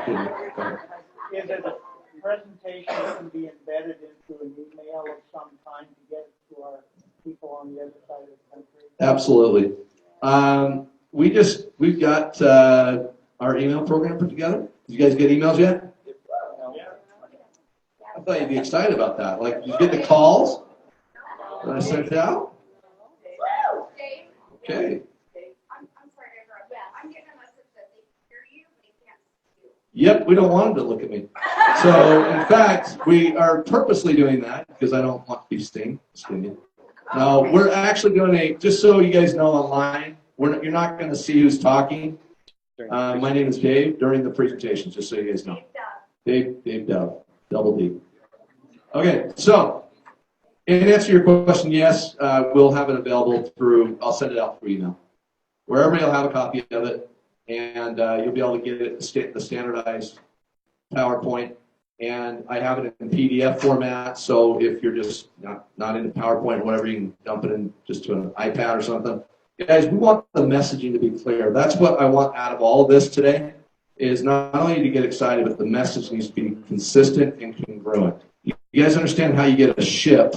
Is it a presentation that can be embedded into an email of some kind to get it to our people on the other side of the country? Absolutely. We've got our email program put together. Did you guys get emails yet? I thought you'd be excited about that. Like, you get the calls that I sent out? Okay. I'm sorry to interrupt. Yeah, I'm getting a message that they can hear you, but they can't see you. Yep, we don't want them to look at me. So, in fact, we are purposely doing that because I don't want to be stinging. No, we're actually doing just so you guys know online, you're not going to see who's talking. My name is Dave during the presentation, just so you guys know. Dave Dove, double D. Okay, so in answer to your question, yes, we'll have it available I'll send it out through email. Wherever you'll have a copy of it, and you'll be able to get it the standardized PowerPoint. And I have it in PDF format, so if you're just not into PowerPoint or whatever, you can dump it in just to an iPad or something. Guys, we want the messaging to be clear. That's what I want out of all of this today, is not only to get excited, but the message needs to be consistent and congruent. You guys understand how you get a ship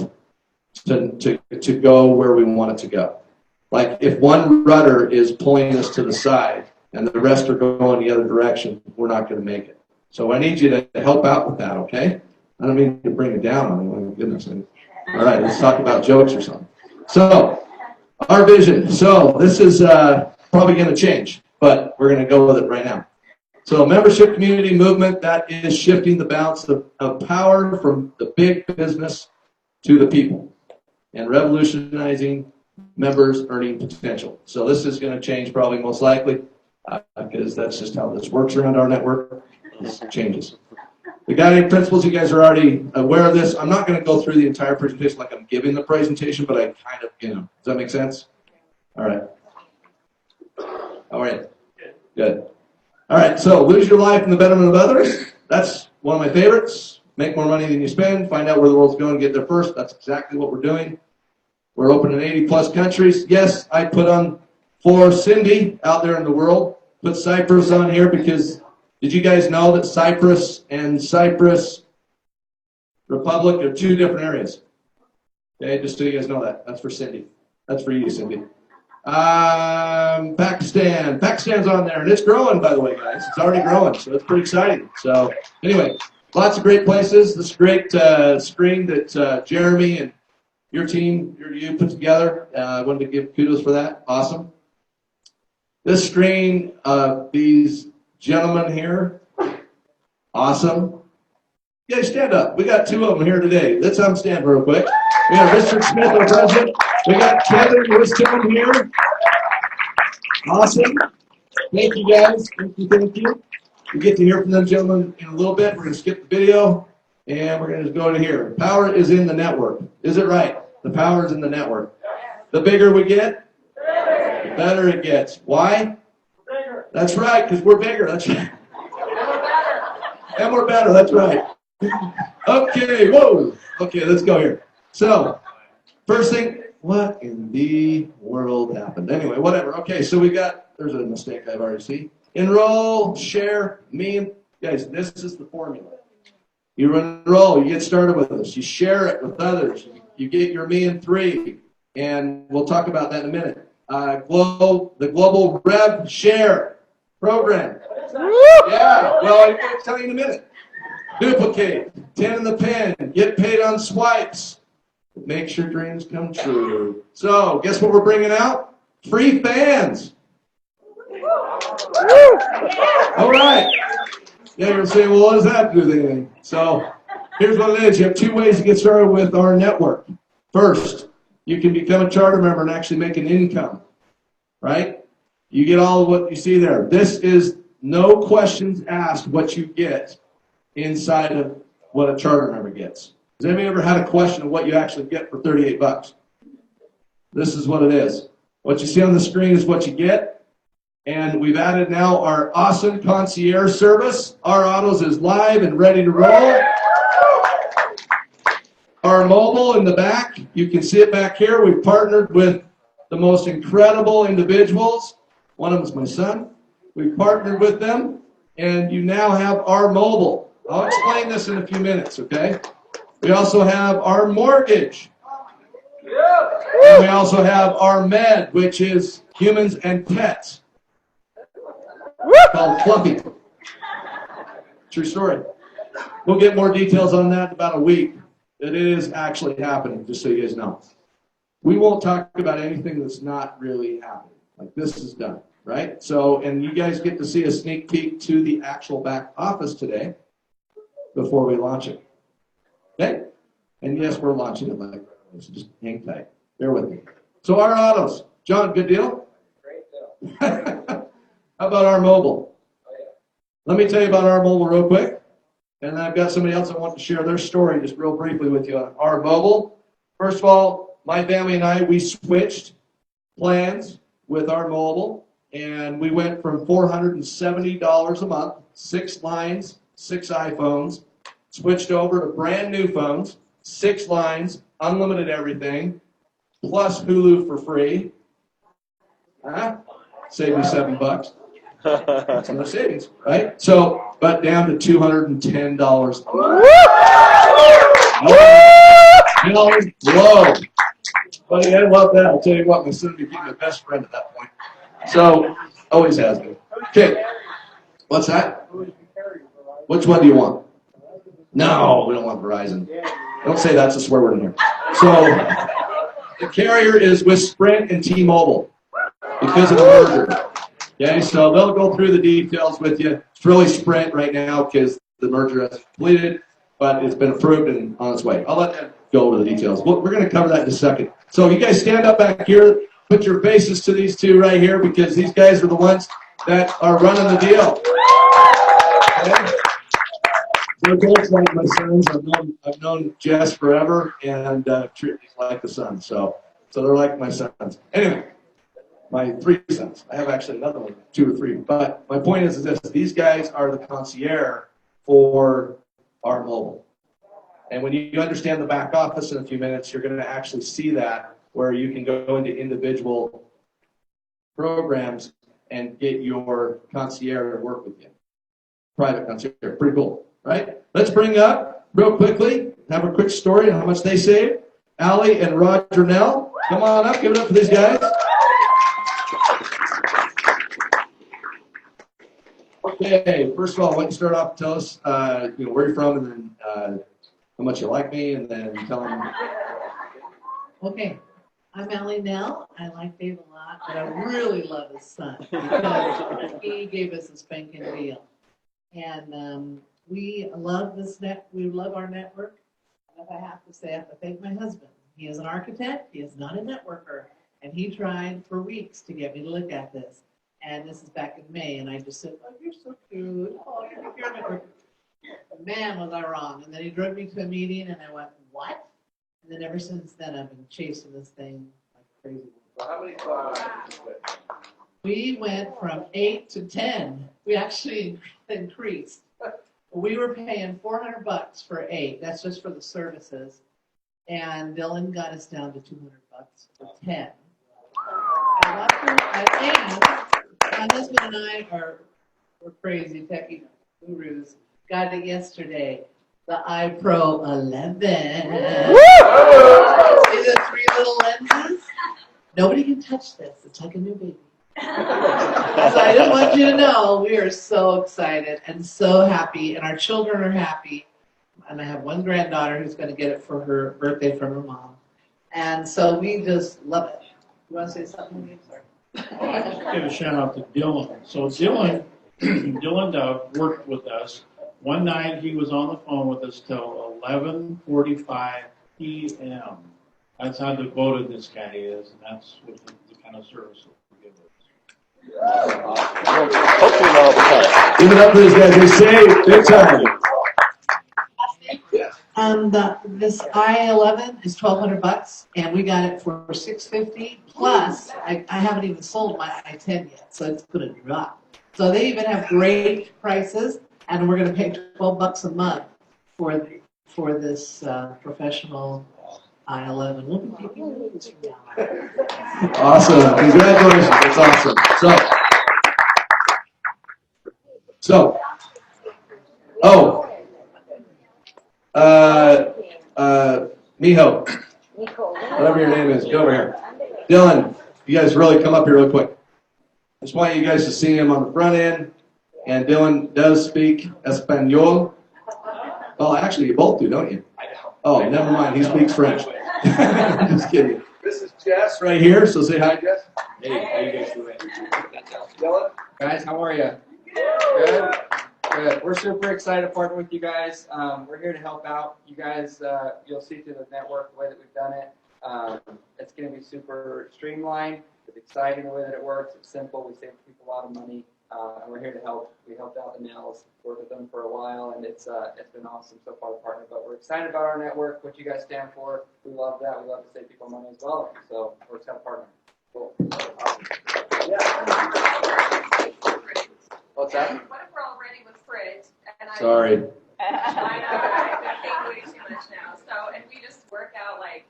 to go where we want it to go? Like, if one rudder is pulling us to the side and the rest are going the other direction, we're not going to make it. So I need you to help out with that, okay? I don't mean to bring it down on you. Oh, my goodness. All right, let's talk about jokes or something. So, our vision. So, this is probably going to change, but we're going to go with it right now. So membership community movement, that is shifting the balance of power from the big business to the people and revolutionizing members' earning potential. So this is going to change probably most likely because that's just how this works around our network. This changes. The guiding principles, you guys are already aware of this. I'm not going to go through the entire presentation like I'm giving the presentation, but I kind of, does that make sense? All right. All right. Good. All right, so lose your life in the betterment of others. That's one of my favorites. Make more money than you spend. Find out where the world's going, get there first. That's exactly what we're doing. We're open in 80-plus countries. Yes, I put on for Cindy out there in the world. Put Cyprus on here because did you guys know that Cyprus and Cyprus Republic are two different areas? Okay, just so you guys know that. That's for Cindy. That's for you, Cindy. Pakistan. Pakistan's on there, and it's growing, by the way, guys. It's already growing, so it's pretty exciting. So anyway, lots of great places. This great screen that Jeremy and your team, you put together. I wanted to give kudos for that. Awesome. This screen, these gentlemen here, awesome. You guys stand up. We got two of them here today. Let's have them stand real quick. We got Richard Smith, our president. We got Kevin Wiston here. Awesome. Thank you, guys. Thank you, thank you. We get to hear from them gentlemen in a little bit. We're going to skip the video, and we're going to go to here. Power is in the network. Is it right? The power is in the network. The bigger we get, the better it gets. Why? That's right, because we're bigger. That's right. And we're better. That's right. Okay, whoa. Okay, let's go here. So, first thing, what in the world happened? Anyway, whatever. Okay, so we got, there's a mistake I've already seen. Enroll, share, meme. Guys, this is the formula. You enroll, you get started with us. You share it with others. You get your meme 3, and we'll talk about that in a minute. The Global Rev Share Program. Yeah, well, I'm going to tell you in a minute. Duplicate, 10 in the pen, get paid on swipes. It makes your dreams come true. So, guess what we're bringing out? Free fans. All right. Yeah, you're saying, well, what does that have to do with anything? So, here's what it is. You have 2 ways to get started with our network. First, you can become a charter member and actually make an income, right? You get all of what you see there. This is no questions asked what you get inside of what a charter member gets. Has anybody ever had a question of what you actually get for 38 bucks? This is what it is. What you see on the screen is what you get. And we've added now our awesome concierge service. Our Autos is live and ready to roll. Our mobile in the back, you can see it back here. We've partnered with the most incredible individuals. One of them is my son. We've partnered with them, and you now have our mobile. I'll explain this in a few minutes, okay? We also have our mortgage. And we also have our med, which is humans and pets. Called Fluffy. True story. We'll get more details on that in about a week. It is actually happening, just so you guys know. We won't talk about anything that's not really happening. Like this is done, right? So, and you guys get to see a sneak peek to the actual back office today before we launch it. Okay? And yes, we're launching it like so just hang tight. Bear with me. So our autos. John, good deal? Great deal. How about our mobile? Let me tell you about our mobile real quick. And I've got somebody else I want to share their story just real briefly with you on our mobile. First of all, my family and I, we switched plans with our mobile. And we went from $470 a month, 6 lines, 6 iPhones, switched over to brand new phones, 6 lines, unlimited everything, plus Hulu for free. Save me $7. That's another savings, right? So, but down to $210 a month. Whoa. Buddy, I love that. I'll tell you what, my son became my best friend at that point. So, always has been. Okay. What's that? Which one do you want? No, we don't want Verizon. Don't say that's a swear word in here. So, the carrier is with Sprint and T-Mobile because of the merger. Okay, so they'll go through the details with you. It's really sprint right now because the merger has completed, but it's been approved and on its way. I'll let them go over the details. We're going to cover that in a second. So you guys stand up back here, put your faces to these two right here because these guys are the ones that are running the deal. Okay? They're both like my sons. I've known Jess forever and treat me like the son. So they're like my sons. Anyway. My 3 sons. I have actually another one, 2 or 3. But my point is this: these guys are the concierge for our mobile. And when you understand the back office in a few minutes, you're going to actually see that where you can go into individual programs and get your concierge to work with you. Private concierge. Pretty cool, right? Let's bring up real quickly, have a quick story on how much they saved. Allie and Roger Nell, come on up, give it up for these guys. Okay, first of all, why don't you start off and tell us where you're from and then how much you like me, and then tell them. Okay, I'm Allie Nell. I like Dave a lot, but I really love his son because he gave us a spanking deal. And we love this we love our network. And if I have to say, I have to thank my husband. He is an architect, he is not a networker, and he tried for weeks to get me to look at this. And this is back in May, and I just said, oh, you're so cute. Oh, you're a networker. Man, was I wrong. And then he drove me to a meeting, and I went, what? And then ever since then, I've been chasing this thing like crazy. So how many We went from 8 to 10. We actually increased. We were paying $400 for 8. That's just for the services. And Dylan got us down to $200 for 10. And my husband and I we're crazy techie gurus. Got it yesterday. The iPro 11. See the 3 little lenses? Nobody can touch this. It's like a new baby. So I just want you to know we are so excited and so happy, and our children are happy. And I have one granddaughter who's going to get it for her birthday from her mom. And so we just love it. You want to say something? Sorry. I just give a shout out to Dylan. So Dylan worked with us. One night he was on the phone with us till 11:45 p.m. That's how devoted this guy is, and that's what the kind of service we give us. Hopefully not all the time. Give it up for these guys. They saved big time. This i11 is $1,200, and we got it for $650. Plus, I haven't even sold my i10 yet, so it's going to drop. So they even have great prices, and we're going to pay $12 a month for this professional i11. We'll be taking notes from now. Awesome. Congratulations. That's awesome. Miho, whatever your name is, go over here. Dylan, you guys really come up here real quick. I just want you guys to see him on the front end, and Dylan does speak Espanol. Well, actually, you both do, don't you? Oh, never mind. He speaks French. I'm just kidding. This is Jess right here, so say hi, Jess. Hey, how you guys doing? Dylan? Guys, how are you? Good? Good. We're super excited to partner with you guys. We're here to help out. You guys, you'll see through the network the way that we've done it. It's going to be super streamlined. It's exciting the way that it works. It's simple. We save people a lot of money. And we're here to help. We helped out the Nels, worked with them for a while, and it's been awesome so far to partner. But we're excited about our network, what you guys stand for. We love that. We love to save people money as well. So we're excited to partner. Cool. Awesome. Yeah. What's that? What if we're all ready with fridge? And Sorry. I know, I'm paying way too much now. So, and we just work out like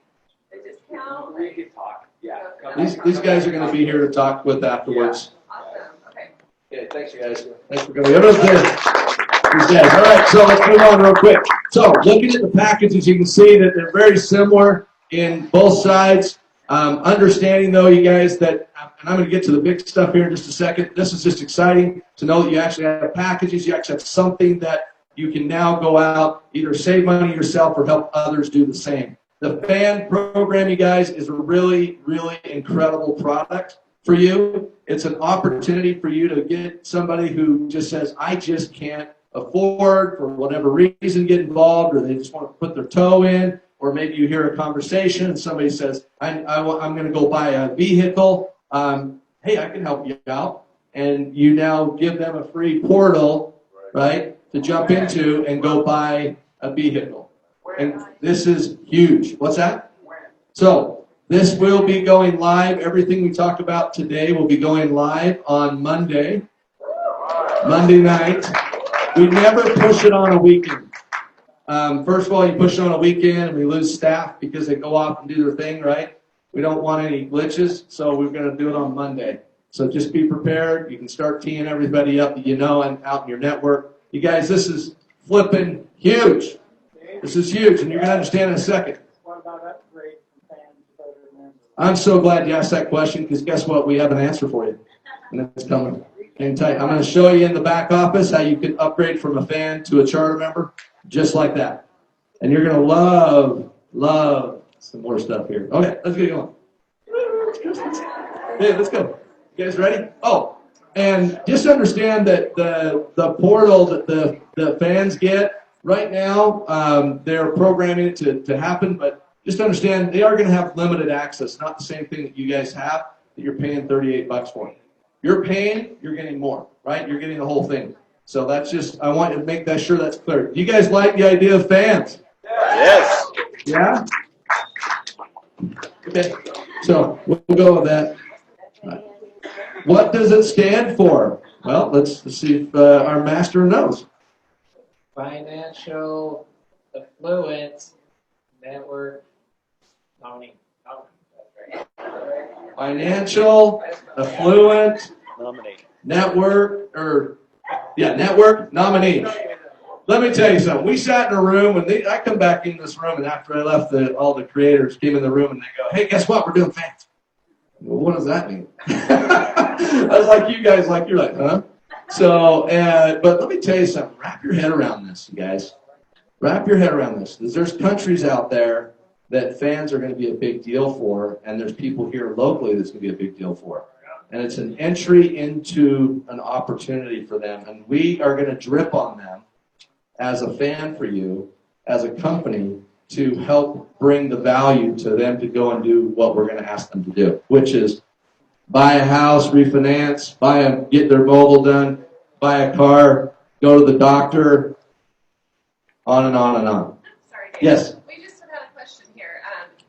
the discount. We can talk. Yeah. These guys are going to be here to talk with afterwards. Awesome. Okay. Okay, thanks, you guys. Thanks for coming. Everyone's there. These guys. All right, so let's move on real quick. So, looking at the packages, you can see that they're very similar in both sides. Understanding, though, you guys, that, and I'm going to get to the big stuff here in just a second. This is just exciting to know that you actually have packages. You actually have something that you can now go out, either save money yourself or help others do the same. The fan program, you guys, is a really, really incredible product for you. It's an opportunity for you to get somebody who just says, I just can't afford, for whatever reason, get involved, or they just want to put their toe in, or maybe you hear a conversation and somebody says, I'm going to go buy a vehicle. Hey, I can help you out. And you now give them a free portal, right, to jump into and go buy a vehicle. And this is huge. What's that? So this will be going live. Everything we talk about today will be going live on Monday night. We never push it on a weekend. First of all, you push it on a weekend and we lose staff because they go off and do their thing, right? We don't want any glitches, so we're going to do it on Monday. So just be prepared. You can start teeing everybody up that you know and out in your network. You guys, this is flipping huge. This is huge, and you're going to understand in a second. What about upgrade from fans to other members? I'm so glad you asked that question, because guess what? We have an answer for you, and it's coming. Hang tight. I'm going to show you in the back office how you can upgrade from a fan to a charter member, just like that. And you're going to love some more stuff here. Okay, let's get going. Hey, let's go. You guys ready? Oh, and just understand that the portal that the fans get right now, they're programming it to happen, but just understand they are going to have limited access, not the same thing that you guys have that you're paying $38 for. You're paying, you're getting more, right? You're getting the whole thing. So that's just, I want you to make that sure that's clear. You guys like the idea of fans? Yes. Yeah? Okay, so we'll go with that. What does it stand for? Well, let's see if our master knows. Financial Affluent Network Nominee. Financial Affluent Network, Network Nominee. Let me tell you something. We sat in a room, and I come back in this room, and after I left, all the creators came in the room, and they go, hey, guess what? We're doing fans. Well, what does that mean? I was like, you guys, like, you're like, huh? So, but let me tell you something. Wrap your head around this, you guys. Wrap your head around this. There's countries out there that fans are going to be a big deal for, and there's people here locally that's going to be a big deal for. And it's an entry into an opportunity for them, and we are going to drip on them as a fan for you, as a company, to help bring the value to them to go and do what we're going to ask them to do, which is buy a house, refinance, get their mobile done, buy a car, go to the doctor, on and on and on. Sorry, Dave. Yes? We just had a question here.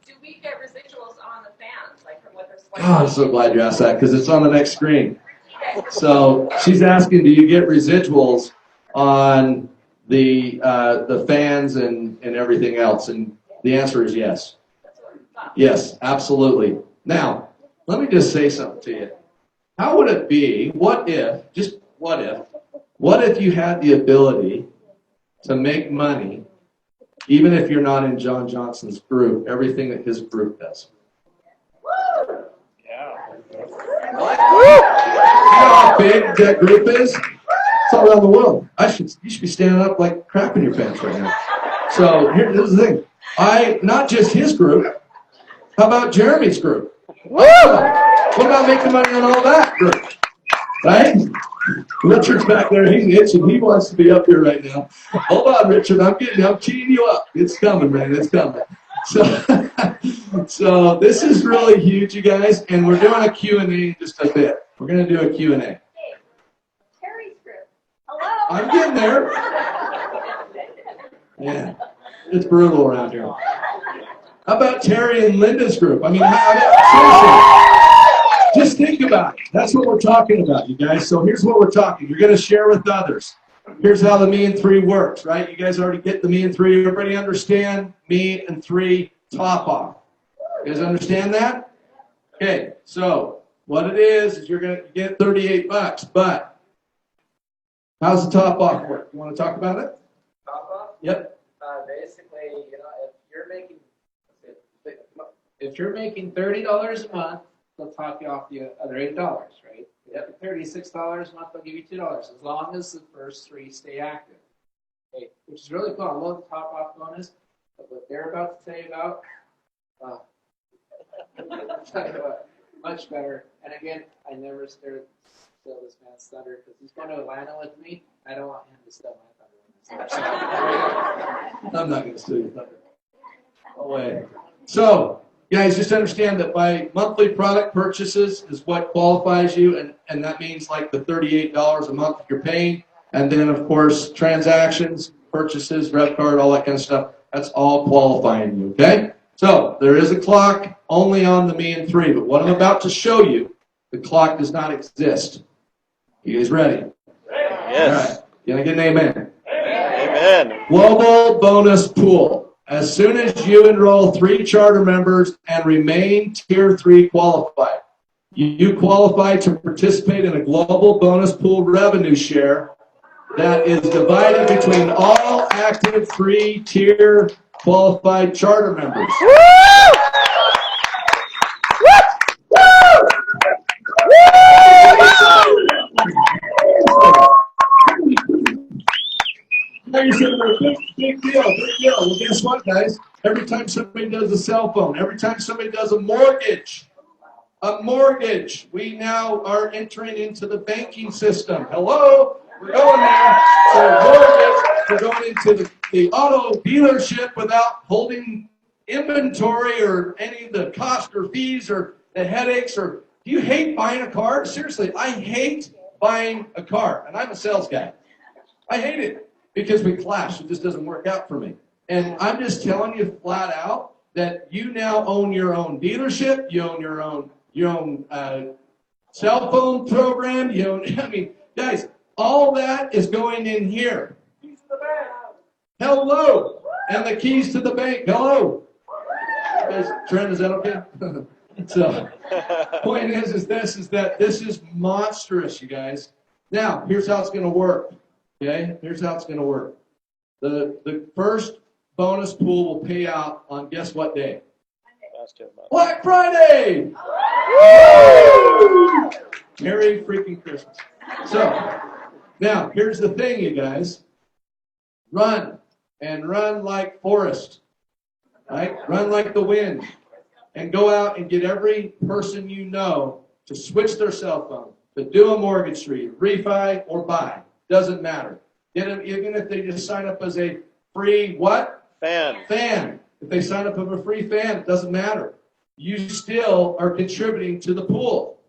Do we get residuals on the fans, like from what they're swiping? Oh, I'm so glad you asked that, because it's on the next screen. So she's asking, do you get residuals on the fans and everything else? And the answer is yes. Yes, absolutely. Now, let me just say something to you. How would it be, what if you had the ability to make money, even if you're not in John Johnson's group, everything that his group does? Yeah. You know how big that group is? It's all around the world. You should be standing up like crap in your pants right now. So here's the thing. Not just his group. How about Jeremy's group? What about making money on all that group? Right? Richard's back there. He's itching. He wants to be up here right now. Hold on, Richard. I'm teeing you up. It's coming, man. It's coming. So this is really huge, you guys, and we're doing a Q&A in just a bit. We're going to do a Q&A. Terry's group. Hello. I'm getting there. Yeah, it's brutal around here. How about Terry and Linda's group? I mean, seriously, just think about it. That's what we're talking about, you guys. So here's what we're talking. You're going to share with others. Here's how the me and three works, right? You guys already get the me and three. Everybody understand me and three top off? You guys understand that? Okay, so what it is you're going to get $38, but how's the top off work? You want to talk about it? Top off? Yep. Basically, if you're making $30 a month, they'll top you off the other $8, right? If you're $36 a month, they'll give you $2, as long as the first three stay active. Okay, which is really cool. I love the top off bonus, but what they're about to tell you about, much better. And again, I never steal this man's thunder because he's going to Atlanta with me. I don't want him to steal my thunder. So, I'm not going to steal your thunder. No way. So, guys, just understand that by monthly product purchases is what qualifies you, and that means like the $38 a month you're paying, and then, of course, transactions, purchases, rev card, all that kind of stuff, that's all qualifying you, okay? So, there is a clock only on the Me and 3, but what I'm about to show you, the clock does not exist. You guys ready? Yes. All right. Can I get an amen? Amen. Global bonus pool. As soon as you enroll 3 charter members and remain Tier 3 qualified, you qualify to participate in a global bonus pool revenue share that is divided between all active 3-tier qualified charter members. Now you're saying, well, big deal. Well, guess what, guys? Every time somebody does a cell phone, every time somebody does a mortgage, we now are entering into the banking system. Hello? We're going there. So mortgage, we're going into the auto dealership without holding inventory or any of the cost or fees or the headaches. Or do you hate buying a car? Seriously, I hate buying a car. And I'm a sales guy. I hate it because we clash. It just doesn't work out for me. And I'm just telling you flat out that you now own your own dealership. You own your own cell phone program. You own, I mean, guys, all that is going in here. Keys to the bank. Hello. And the keys to the bank. Hello. Guys, Trent, is that okay? So, point is that this is monstrous, you guys. Now, here's how it's going to work. Okay, here's how it's going to work. The first bonus pool will pay out on guess what day? Black Friday! Merry freaking Christmas. So, now, here's the thing, you guys. Run, and run like Forrest. Right? Run like the wind. And go out and get every person you know to switch their cell phone, to do a mortgage tree, refi, or buy. Doesn't matter. Get them, even if they just sign up as a free what? Fan. If they sign up as a free fan, it doesn't matter. You still are contributing to the pool.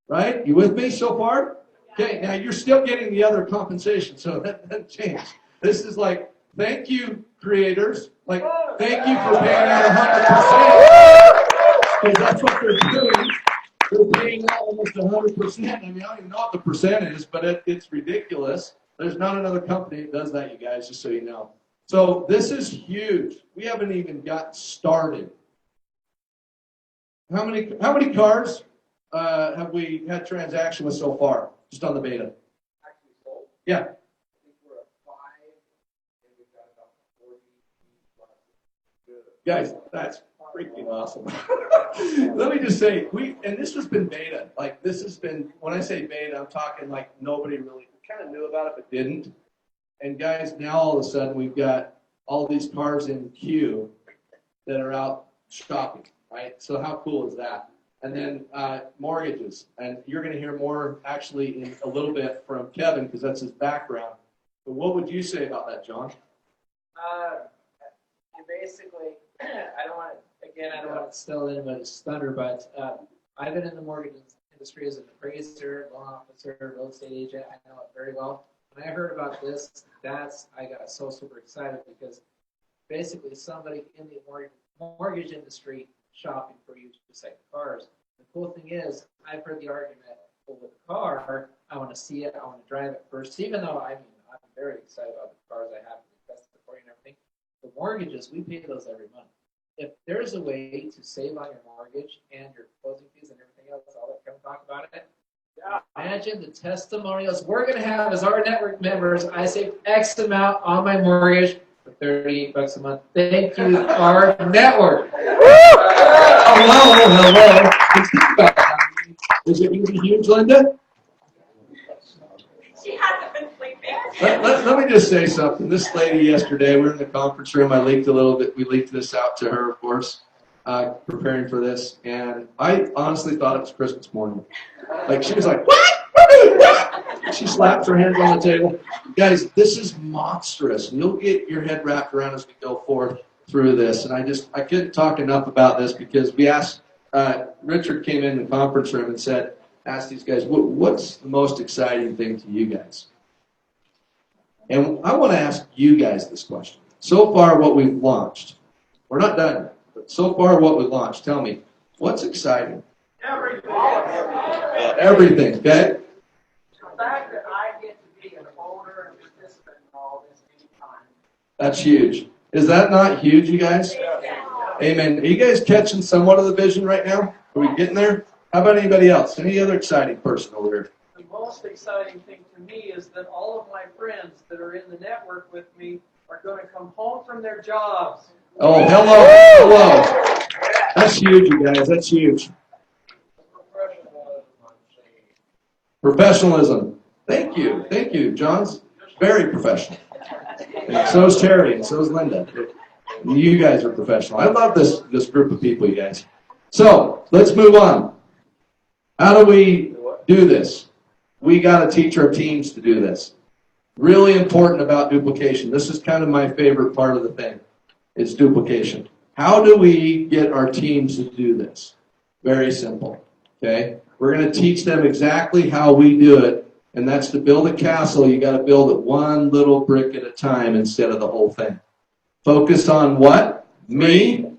Right? You with me so far? Okay, now you're still getting the other compensation, so that doesn't change. This is like, thank you, creators. Like, thank you for paying out 100%. Because that's what they're doing. They're paying out almost 100%. I mean, I don't even know what the percent is, but it's ridiculous. There's not another company that does that, you guys, just so you know. So this is huge. We haven't even got started. How many cars have we had transaction with so far, just on the beta? Yeah. Guys, that's freaking awesome. Let me just say, and this has been beta. Like, this has been, when I say beta, I'm talking like nobody really kind of knew about it, but didn't. And guys, now all of a sudden we've got all these cars in queue that are out shopping, right? So how cool is that? And then mortgages. And you're going to hear more actually in a little bit from Kevin because that's his background. But what would you say about that, John? Basically, I don't want to steal anybody's thunder, but I've been in the mortgage industry as an appraiser, loan officer, real estate agent. I know it very well. When I heard about this, I got so super excited because basically somebody in the mortgage industry shopping for you to second cars. The cool thing is, I've heard the argument, well, with the car, I want to see it, I want to drive it first, even though I'm very excited about the cars I have, the best for and everything. The mortgages, we pay those every month. If there's a way to save on your mortgage and your closing fees and everything else, I'll let Kevin talk about it. Imagine the testimonials we're going to have as our network members. I saved X amount on my mortgage for $38 a month. Thank you, our network. Hello. Is it going to be huge, Linda? She hasn't been sleeping. Let me just say something. This lady yesterday, we were in the conference room. I leaked a little bit. We leaked this out to her, of course. preparing for this, and I honestly thought it was Christmas morning. Like, she was like, what? She slaps her hands on the table. Guys, this is monstrous. And you'll get your head wrapped around as we go forward through this. And I couldn't talk enough about this because we asked, Richard came in the conference room and asked these guys, what's the most exciting thing to you guys? And I want to ask you guys this question. So far, what we've launched, we're not done yet, but so far what we've launched, tell me, what's exciting? Everything. Everything, okay? The fact that I get to be an owner and participant in all this anytime. That's huge. Is that not huge, you guys? Amen. Are you guys catching somewhat of the vision right now? Are we getting there? How about anybody else? Any other exciting person over here? The most exciting thing to me is that all of my friends that are in the network with me are going to come home from their jobs. Oh, hello. Hello. That's huge, you guys. That's huge. Professionalism. Thank you. Thank you. John's very professional. And so is Terry, and so is Linda. You guys are professional. I love this group of people, you guys. So, let's move on. How do we do this? We got to teach our teams to do this. Really important about duplication. This is kind of my favorite part of the thing. It's duplication. How do we get our teams to do this? Very simple. Okay? We're going to teach them exactly how we do it, and that's to build a castle. You got to build it one little brick at a time instead of the whole thing. Focus on what? Me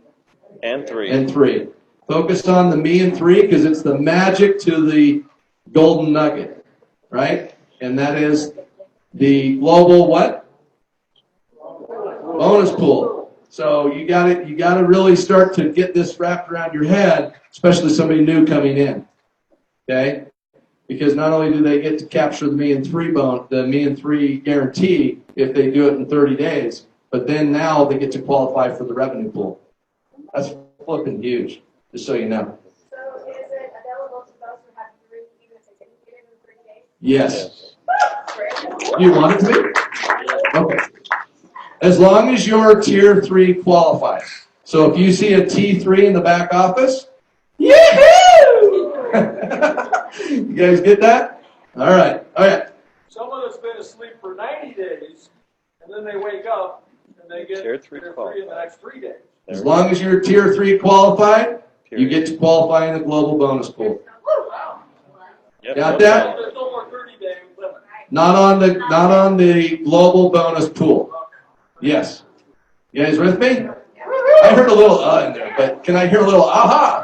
and three. And three. Focus on the me and three because it's the magic to the golden nugget, right? And that is the global what? Bonus pool. So you got to really start to get this wrapped around your head, especially somebody new coming in. Okay? Because not only do they get to capture the me and three guarantee if they do it in 30 days, but then now they get to qualify for the revenue pool. That's flipping huge, just so you know. So is it available to those who have three, even if they didn't get it in 3 days? Yes. You want it to be? Okay. As long as you're tier 3 qualified. So if you see a T3 in the back office, yahoo! You guys get that? All right. Someone that's been asleep for 90 days, and then they wake up, and they get Tier 3 their free in the next 3 days. As long as you're tier 3 qualified, you get to qualify in the global bonus pool. Yep. Got that? There's no more 30-day limit. Not on the global bonus pool. Yes. You guys with me? I heard a little in there, but can I hear a little aha?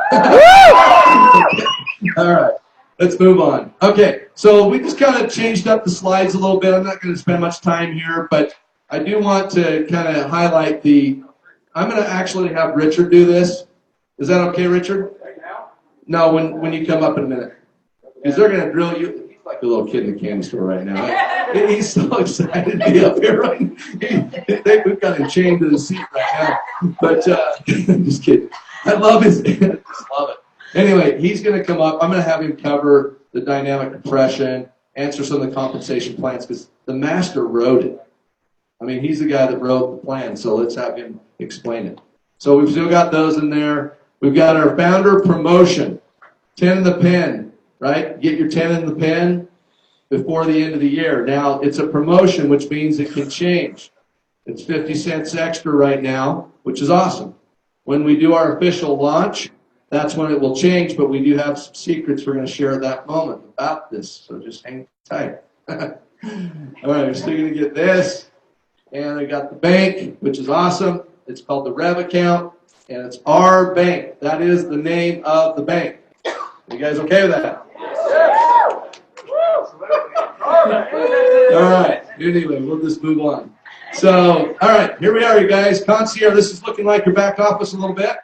All right. Let's move on. Okay, so we just kind of changed up the slides a little bit. I'm not going to spend much time here, but I do want to kind of highlight I'm going to actually have Richard do this. Is that okay, Richard? Right now? No, when you come up in a minute. Because they're going to drill you. He's like a little kid in the candy store right now. He's so excited to be up here right now. We've got him chained to the seat right now. But I'm just kidding. I love his, I just love it. Anyway, he's going to come up. I'm going to have him cover the dynamic compression, answer some of the compensation plans, because the master wrote it. I mean, he's the guy that wrote the plan, so let's have him explain it. So we've still got those in there. We've got our founder promotion, 10 in the pen, right? Get your 10 in the pen before the end of the year. Now, it's a promotion, which means it can change. It's 50 cents extra right now, which is awesome. When we do our official launch, that's when it will change, but we do have some secrets we're going to share at that moment about this, so just hang tight. All right, we're still going to get this, and I got the bank, which is awesome. It's called the Rev account, and it's our bank. That is the name of the bank. You guys okay with that? All right, anyway, we'll just move on. So, all right, here we are, you guys. Concierge, this is looking like your back office a little bit.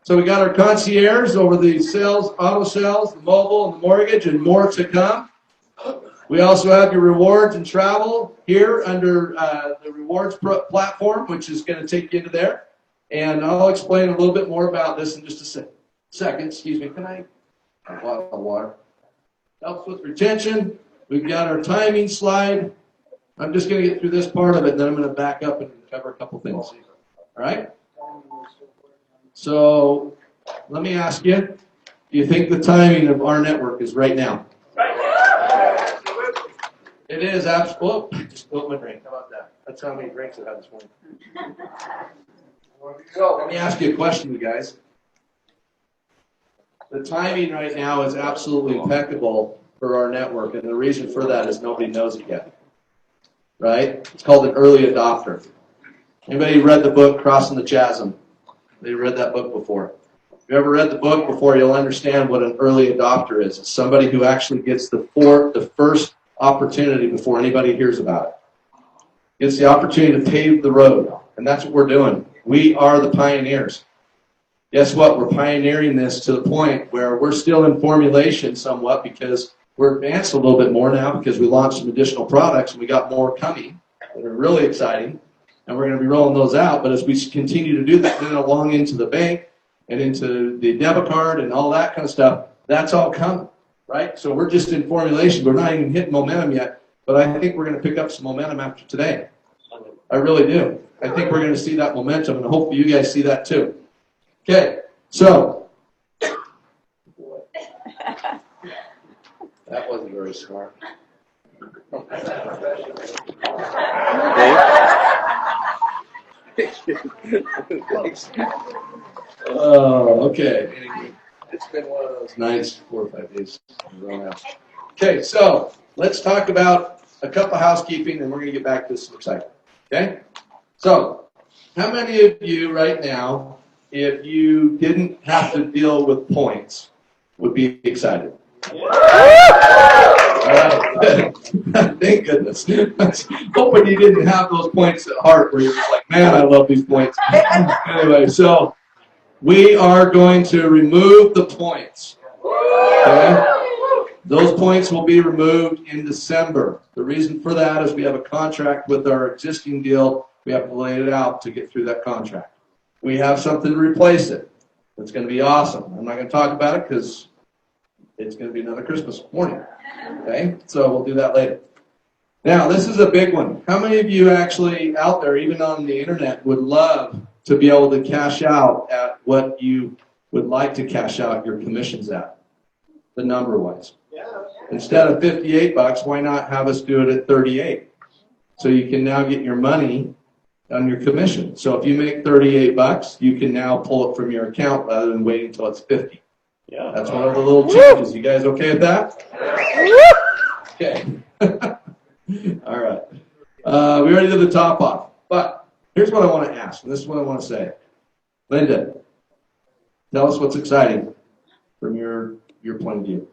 So we got our concierge over the sales, auto sales, the mobile, and the mortgage, and more to come. We also have your rewards and travel here under the rewards platform, which is going to take you into there. And I'll explain a little bit more about this in just a second. Excuse me. Can I have a bottle of water? Helps with retention. We've got our timing slide. I'm just going to get through this part of it, and then I'm going to back up and cover a couple things. All right? So let me ask you, do you think the timing of our network is right now? It is absolutely. Oh, just spilled my drink. How about that? That's how many drinks I had this morning. So let me ask you a question, you guys. The timing right now is absolutely impeccable for our network, and the reason for that is nobody knows it yet. Right? It's called an early adopter. Anybody read the book Crossing the Chasm? They read that book before. If you ever read the book before, you'll understand what an early adopter is. It's somebody who actually gets the first opportunity before anybody hears about it. Gets the opportunity to pave the road, and that's what we're doing. We are the pioneers. Guess what? We're pioneering this to the point where we're still in formulation somewhat because we're advanced a little bit more now because we launched some additional products and we got more coming that are really exciting, and we're going to be rolling those out. But as we continue to do that, then along into the bank and into the debit card and all that kind of stuff, that's all coming, right? So we're just in formulation. We're not even hitting momentum yet, but I think we're going to pick up some momentum after today. I really do. I think we're going to see that momentum, and hopefully you guys see that too. Okay, so that wasn't very smart. Oh, okay. It's been one of those nights, 4 or 5 days. Okay, so let's talk about a cup of housekeeping, and we're going to get back to some excitement. Okay? So, how many of you right now, if you didn't have to deal with points, would be excited? Thank goodness. Hoping you didn't have those points at heart where you're just like, man, I love these points. Anyway, so we are going to remove the points. Okay? Those points will be removed in December. The reason for that is we have a contract with our existing deal. We have to lay it out to get through that contract. We have something to replace it. It's going to be awesome. I'm not going to talk about it because it's going to be another Christmas morning. Okay? So we'll do that later. Now, this is a big one. How many of you actually out there, even on the internet, would love to be able to cash out at what you would like to cash out your commissions at, the number-wise? Instead of $58, why not have us do it at $38? So you can now get your money on your commission. So if you make $38, you can now pull it from your account rather than waiting until it's $50. Yeah. That's one of the little changes. You guys okay with that? Okay. All right. We already did the top off. But here's what I want to ask, and this is what I want to say. Linda, tell us what's exciting from your point of view.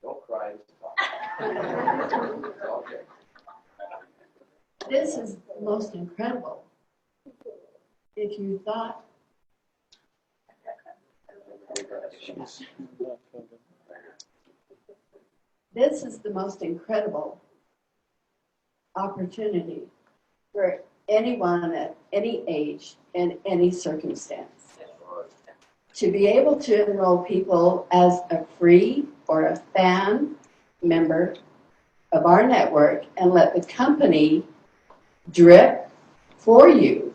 Don't cry. Okay. This is most incredible. If you thought this is the most incredible opportunity for anyone at any age and any circumstance to be able to enroll people as a free or a fan member of our network and let the company drip for you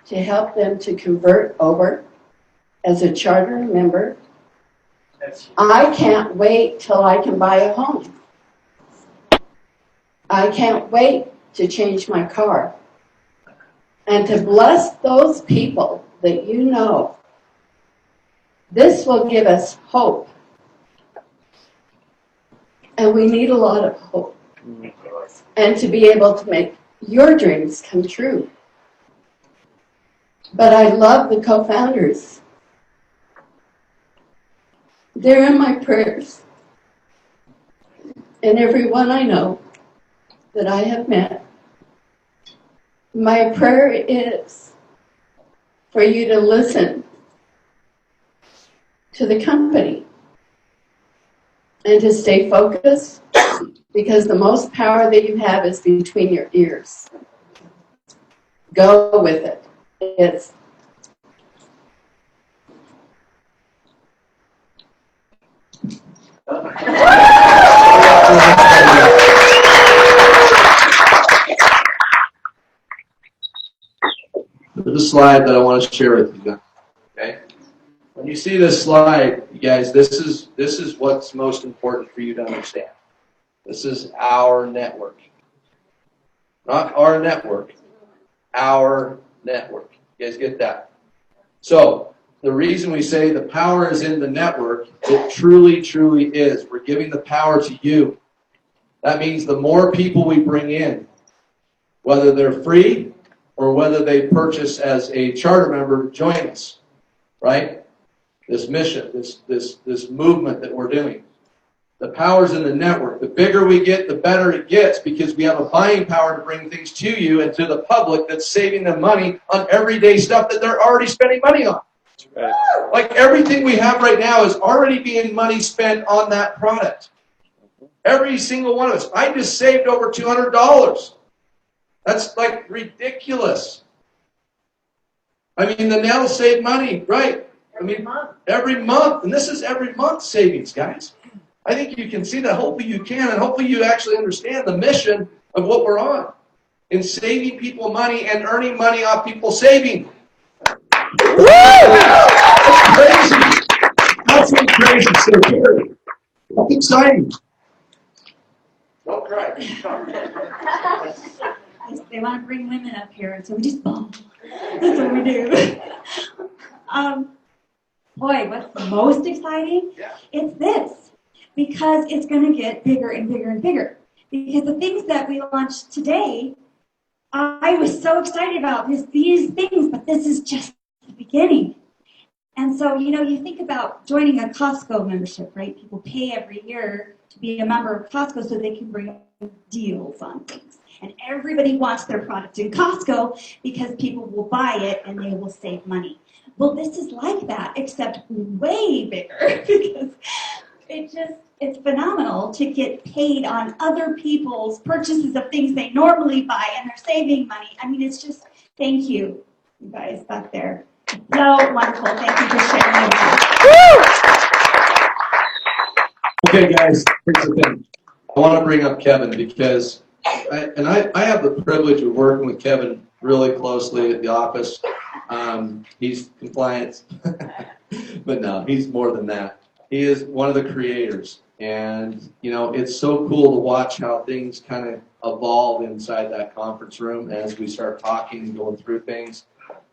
to help them to convert over as a charter member. I can't wait till I can buy a home. I can't wait to change my car. And to bless those people that you know, this will give us hope. And we need a lot of hope. And to be able to make your dreams come true. But I love the co-founders. They're in my prayers. And everyone I know that I have met, my prayer is for you to listen to the company and to stay focused, because the most power that you have is between your ears. Go with it. It's There's a slide that I want to share with you. Okay? when you see this slide, you guys, this is what's most important for you to understand. This is our network. Not our network, our network. You guys get that? So, the reason we say the power is in the network, it truly, truly is. We're giving the power to you. That means the more people we bring in, whether they're free or whether they purchase as a charter member to join us, right? This mission, this movement that we're doing. The power's in the network. The bigger we get, the better it gets, because we have a buying power to bring things to you and to the public that's saving them money on everyday stuff that they're already spending money on. Right. Like everything we have right now is already being money spent on that product. Every single one of us. I just saved over $200. That's like ridiculous. I mean, the nail saved money, right? Every month. And this is every month savings, guys. I think you can see that. Hopefully you can, and hopefully you actually understand the mission of what we're on in saving people money and earning money off people saving. Woo! That's crazy. Absolutely crazy. So here, that's exciting. Don't cry. They want to bring women up here, and so we just boom. That's what we do. Boy, what's most exciting? Yeah. It's this. Because it's going to get bigger and bigger and bigger. Because the things that we launched today, I was so excited about these things, but this is just the beginning. And so, you think about joining a Costco membership, right? People pay every year to be a member of Costco so they can bring deals on things. And everybody wants their product in Costco because people will buy it and they will save money. Well, this is like that, except way bigger because it's phenomenal to get paid on other people's purchases of things they normally buy, and they're saving money. I mean, it's just, thank you guys back there. So wonderful. Thank you for sharing that. Okay, guys, here's the thing. I want to bring up Kevin because I have the privilege of working with Kevin really closely at the office. He's compliance, but no, he's more than that. He is one of the creators, and it's so cool to watch how things kind of evolve inside that conference room as we start talking and going through things.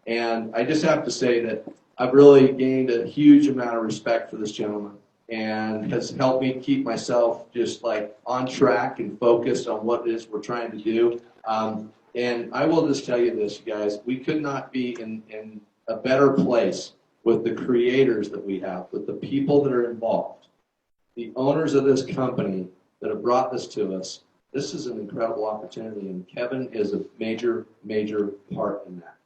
And I just have to say that I've really gained a huge amount of respect for this gentleman, and has helped me keep myself just like on track and focused on what it is we're trying to do. And I will just tell you this, you guys, we could not be in a better place with the creators that we have, with the people that are involved, the owners of this company that have brought this to us. This is an incredible opportunity, and Kevin is a major, major part in that.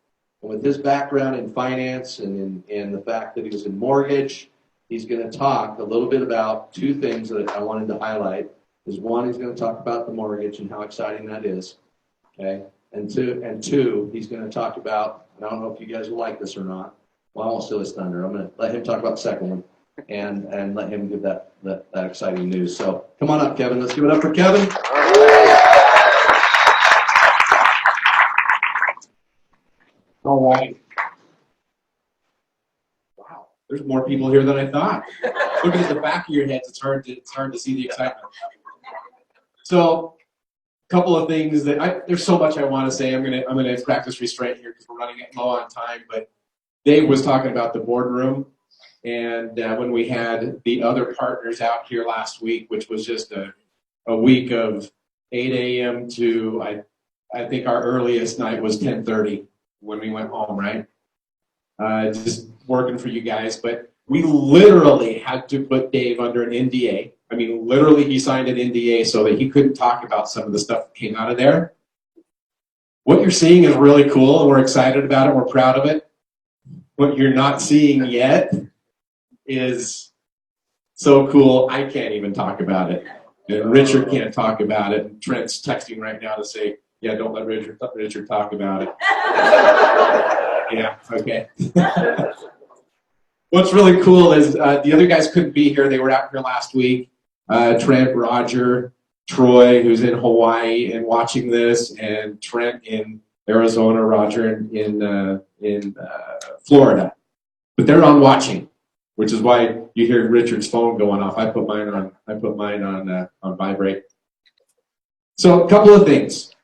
And with his background in finance and in the fact that he was in mortgage, he's going to talk a little bit about two things that I wanted to highlight. Is one, he's going to talk about the mortgage and how exciting that is, okay? And two, he's going to talk about, and I don't know if you guys will like this or not, well, I won't steal his thunder. I'm going to let him talk about the second one and let him give that exciting news. So come on up, Kevin. Let's give it up for Kevin. All right. Wow, there's more people here than I thought. Looking at the back of your heads, it's hard to see the excitement. So, a couple of things there's so much I want to say. I'm gonna practice restraint here because we're running low on time. But Dave was talking about the boardroom, and when we had the other partners out here last week, which was just a week of 8 a.m. to I think our earliest night was 10:30 when we went home, right? Just working for you guys, but we literally had to put Dave under an NDA. I mean, literally he signed an NDA so that he couldn't talk about some of the stuff that came out of there. What you're seeing is really cool, and we're excited about it. We're proud of it. What you're not seeing yet is so cool, I can't even talk about it. And Richard can't talk about it. And Trent's texting right now to say, yeah, don't let Richard talk about it. Yeah, okay. What's really cool is the other guys couldn't be here. They were out here last week. Trent, Roger, Troy, who's in Hawaii and watching this, and Trent in Arizona, Roger in Florida. But they're on watching. which is why you hear Richard's phone going off. I put mine on vibrate. So a couple of things.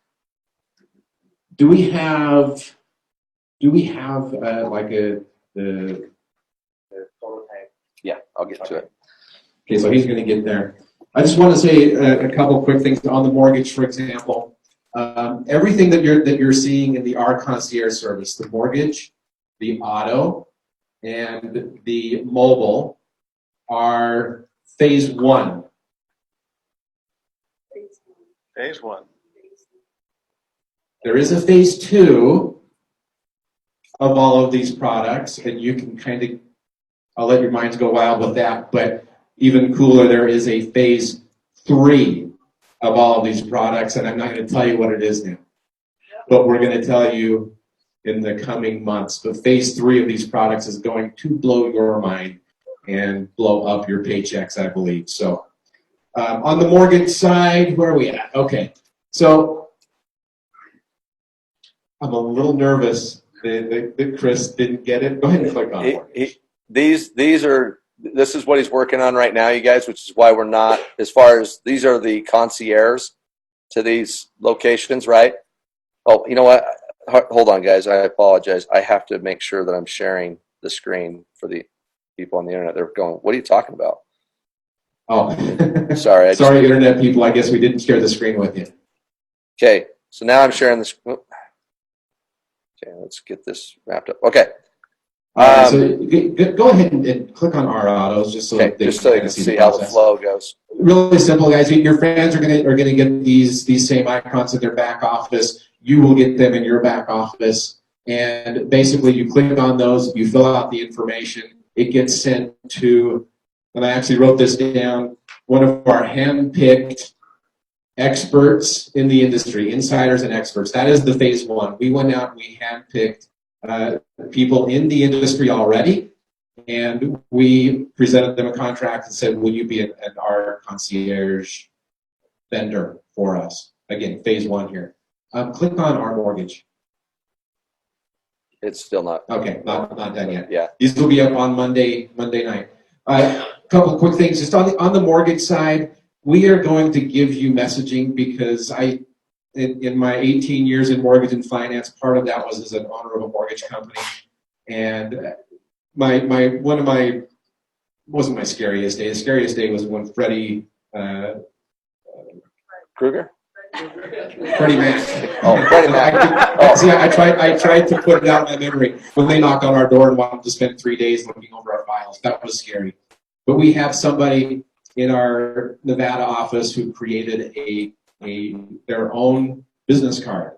Do we have like the prototype? Yeah, I'll get to it. Okay, so he's going to get there. I just want to say a couple quick things on the mortgage, for example. Everything that you're seeing in the R concierge service, the mortgage, the auto, and the mobile are phase one. Phase one. There is a phase two of all of these products, and you can kind of, I'll let your minds go wild with that, but even cooler, there is a phase three of all of these products, and I'm not going to tell you what it is now, but we're going to tell you in the coming months. But phase three of these products is going to blow your mind and blow up your paychecks, I believe. So on the mortgage side, where are we at? Okay, so I'm a little nervous that Chris didn't get it. Go ahead and click on mortgage. This is what he's working on right now, you guys, which is why we're not, as far as these are the concierge to these locations, right? Oh, you know what? Hold on, guys. I apologize. I have to make sure that I'm sharing the screen for the people on the internet. They're going, what are you talking about? Oh, sorry. Sorry, internet people. I guess we didn't share the screen with you. Okay, so now I'm sharing the screen. Okay, let's get this wrapped up. Okay. So go ahead and click on our autos just so that they can see how the flow goes. Really simple, guys. Your fans are gonna get these same icons in their back office. You will get them in your back office, and basically you click on those, you fill out the information, it gets sent to, and I actually wrote this down, one of our hand-picked experts in the industry, insiders and experts. That is the phase one. We went out and we hand-picked people in the industry already, and we presented them a contract and said, will you be an R concierge vendor for us? Again, phase one here. Click on our mortgage. It's still not. Okay, not done yet. Yeah. These will be up on Monday night. A couple of quick things. Just on the mortgage side, we are going to give you messaging because in my 18 years in mortgage and finance, part of that was as an owner of a mortgage company. And wasn't my scariest day. The scariest day was when Freddie Krueger? Freddie Mac. Oh, Freddie Mac. I tried to put it out of my memory when they knocked on our door and wanted to spend 3 days looking over our files. That was scary. But we have somebody in our Nevada office who created their own business card.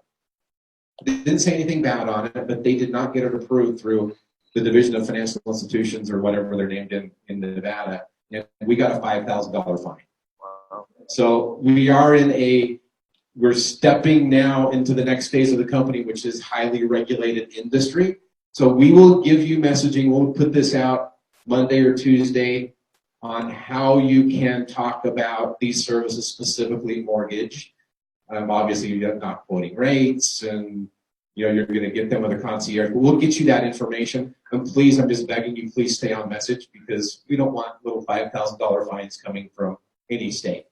They didn't say anything bad on it, but they did not get it approved through the Division of Financial Institutions or whatever they're named in Nevada. And we got a $5,000 fine. Wow. So we're stepping now into the next phase of the company, which is highly regulated industry. So we will give you messaging. We'll put this out Monday or Tuesday on how you can talk about these services, specifically mortgage. Obviously, you're not quoting rates, and you're going to get them with a concierge. But we'll get you that information. And please, I'm just begging you, please stay on message because we don't want little $5,000 fines coming from any state.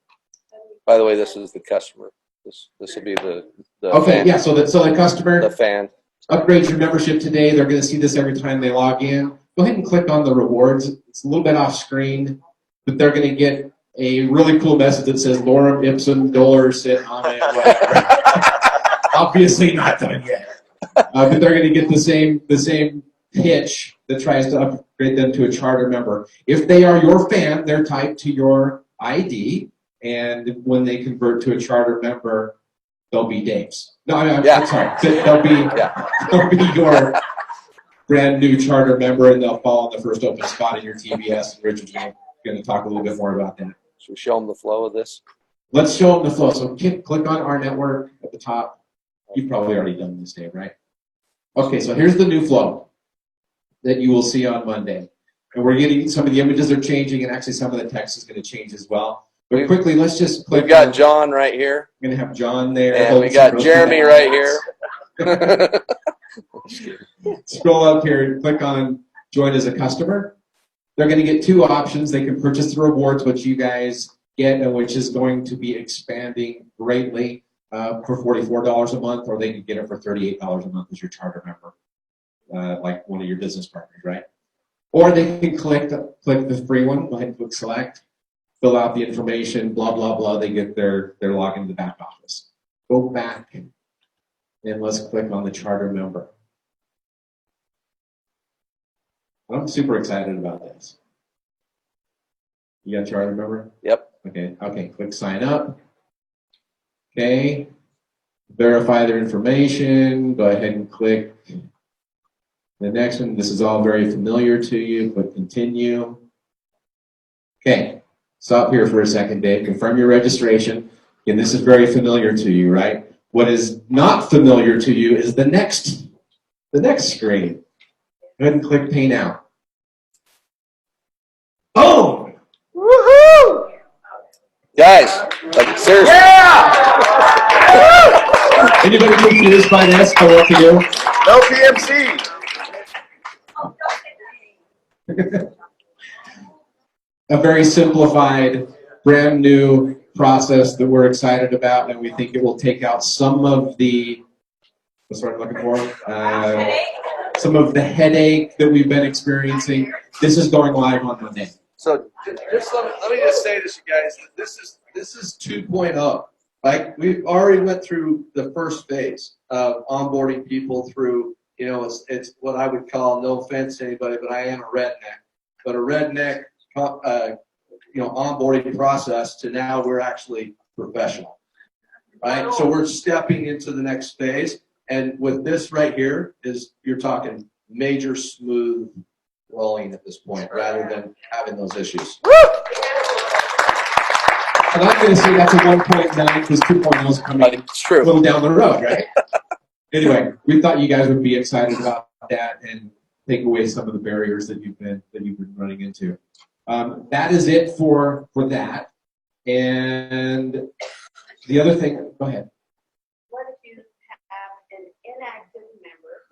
By the way, this is the customer. This will be the okay, fan. yeah. So the customer the fan upgrades your membership today. They're going to see this every time they log in. Go ahead and click on the rewards. It's a little bit off screen, but they're going to get a really cool message that says "Lorem ipsum dolor sit amen." Obviously not done yet, but they're going to get the same pitch that tries to upgrade them to a charter member. If they are your fan, they're tied to your ID. And when they convert to a charter member, they'll be Dave's. No, I'm sorry. They'll be your brand new charter member, and they'll fall on the first open spot in your TBS. And Richard's going to talk a little bit more about that. Should we show them the flow of this? Let's show them the flow. So click on RNetwork at the top. You've probably already done this, Dave, right? Okay, so here's the new flow that you will see on Monday. And we're getting some of the images are changing, and actually some of the text is going to change as well. But quickly, let's just click. We've got John right here. We're going to have John there. And we got Jeremy right here. Scroll up here and click on Join as a Customer. they're going to get two options. They can purchase the rewards, which you guys get, and which is going to be expanding greatly for $44 a month, or they can get it for $38 a month as your charter member, like one of your business partners, right? Or they can click the free one. Go ahead and click select, fill out the information, blah, blah, blah. They get their login to the back office. Go back and let's click on the charter member. I'm super excited about this. You got a charter member? Yep. Okay, click sign up. Okay, verify their information. Go ahead and click the next one. This is all very familiar to you. Click continue. Okay, stop here for a second, Dave. Confirm your registration. Again, this is very familiar to you, right? What is not familiar to you is the next screen. Go ahead and click pay now. Boom! Woohoo! Guys, like seriously. Yeah! Anybody confused by this? Or what to do? No PMC. A very simplified, brand new process that we're excited about, and we think it will take out some of the, what's what I'm looking for? Some of the headache that we've been experiencing. This is going live on Monday. So just let me just say this, you guys. This is 2.0. Like we've already went through the first phase of onboarding people through. You know, it's what I would call, no offense to anybody, but I am a redneck. But a redneck, onboarding process to now we're actually professional, right? So we're stepping into the next phase, and with this right here is you're talking major smooth rolling at this point, rather than having those issues. And I'm going to say that's a 1.9 because 2.0 is coming a little down the road, right? Anyway, we thought you guys would be excited about that and take away some of the barriers that you've been running into. That is it for that. And the other thing, go ahead. What if you have an inactive member?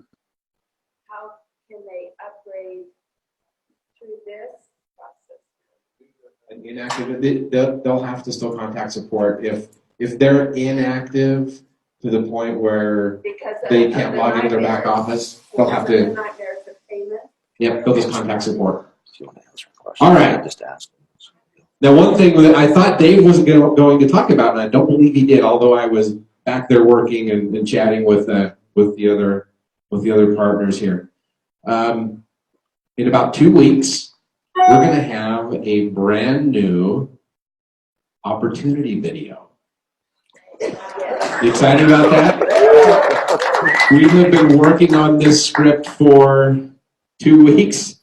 How can they upgrade through this process? An inactive, they'll have to still contact support if they're inactive to the point where they can't log into their back office. They'll have to. Yep, they'll just contact support. All right. Just ask. Now, one thing that I thought Dave was going to talk about, and I don't believe he did, although I was back there working and chatting with the other partners here. In about 2 weeks, we're going to have a brand new opportunity video. You excited about that? We have been working on this script for 2 weeks.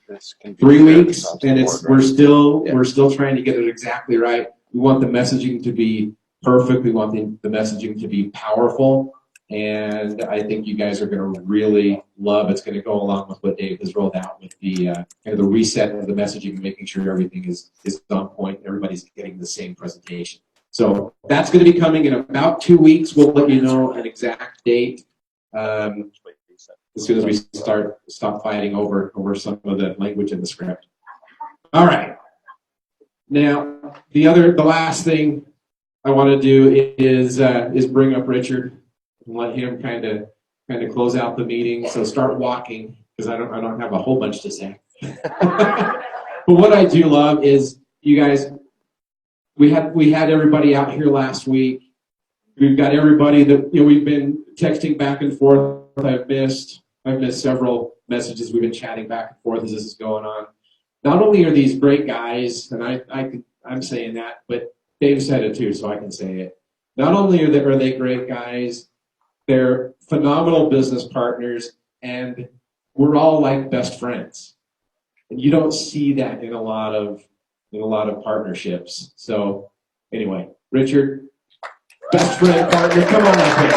3 weeks, and we're still trying to get it exactly right. We want the messaging to be perfect. We want the messaging to be powerful, and I think you guys are going to really love. It's going to go along with what Dave has rolled out with the kind of the reset of the messaging and making sure everything is on point. Everybody's getting the same presentation. So that's going to be coming in about 2 weeks. We'll let you know an exact date. As soon as we stop fighting over some of the language in the script. All right. Now, the last thing I want to do is bring up Richard and let him kind of close out the meeting. So start walking because I don't have a whole bunch to say. But what I do love is you guys. We had everybody out here last week. We've got everybody that we've been texting back and forth. I've missed several messages. We've been chatting back and forth as this is going on. Not only are these great guys, and I'm saying that, but Dave said it too, so I can say it. Not only are they great guys, they're phenomenal business partners, and we're all like best friends. And you don't see that in a lot of partnerships. So anyway, Richard, best friend partner, come on up here.